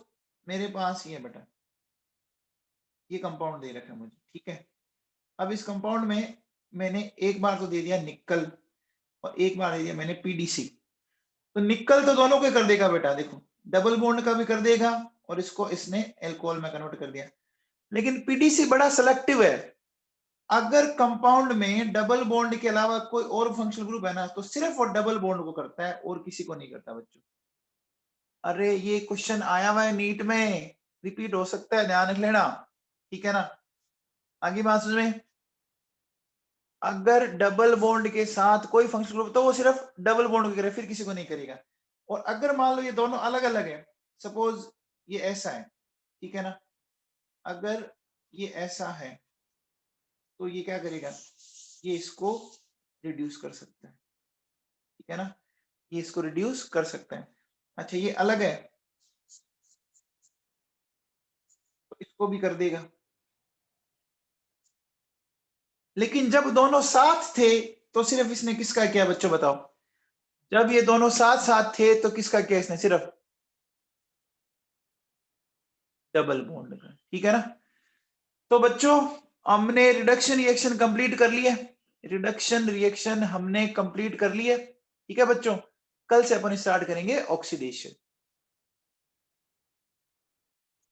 Speaker 1: मेरे पास ये बेटा, ये कंपाउंड दे रखा है मुझे, ठीक है। अब इस कंपाउंड में मैंने एक बार तो दे दिया निकल, और एक बार दे दिया मैंने पीडीसी। तो निकल तो दोनों को कर देगा बेटा, देखो डबल बॉन्ड का भी कर देगा, और इसको इसने एल्कोहल में कन्वर्ट कर दिया। लेकिन पीडीसी बड़ा सेलेक्टिव है, अगर कंपाउंड में डबल बॉन्ड के अलावा कोई और फंक्शनल ग्रुप है ना, तो सिर्फ वो डबल बॉन्ड को करता है और किसी को नहीं करता बच्चों। अरे ये क्वेश्चन आया हुआ है नीट में, रिपीट हो सकता है, ध्यान रख लेना। ठीक है ना? आगे बात समझ में? अगर डबल बॉन्ड के साथ कोई फंक्शनल ग्रुप, तो वो सिर्फ डबल बॉन्ड को करेगा, फिर किसी को नहीं करेगा। और अगर मान लो ये दोनों अलग अलग है, सपोज ये ऐसा है, ठीक है ना, अगर ये ऐसा है, तो ये क्या करेगा? ये इसको रिड्यूस कर सकता है। ठीक है ना? ये इसको रिड्यूस कर सकता है। अच्छा ये अलग है, तो इसको भी कर देगा। लेकिन जब दोनों साथ थे, तो सिर्फ इसने किसका किया बच्चों बताओ? जब ये दोनों साथ साथ थे, तो किसका किया इसने? सिर्फ डबल बॉन्ड का। ठीक है ना? तो बच्चों, हमने रिडक्शन रिएक्शन कंप्लीट कर लिया, रिडक्शन रिएक्शन हमने कंप्लीट कर लिया। ठीक है बच्चों, कल से अपन स्टार्ट करेंगे ऑक्सीडेशन।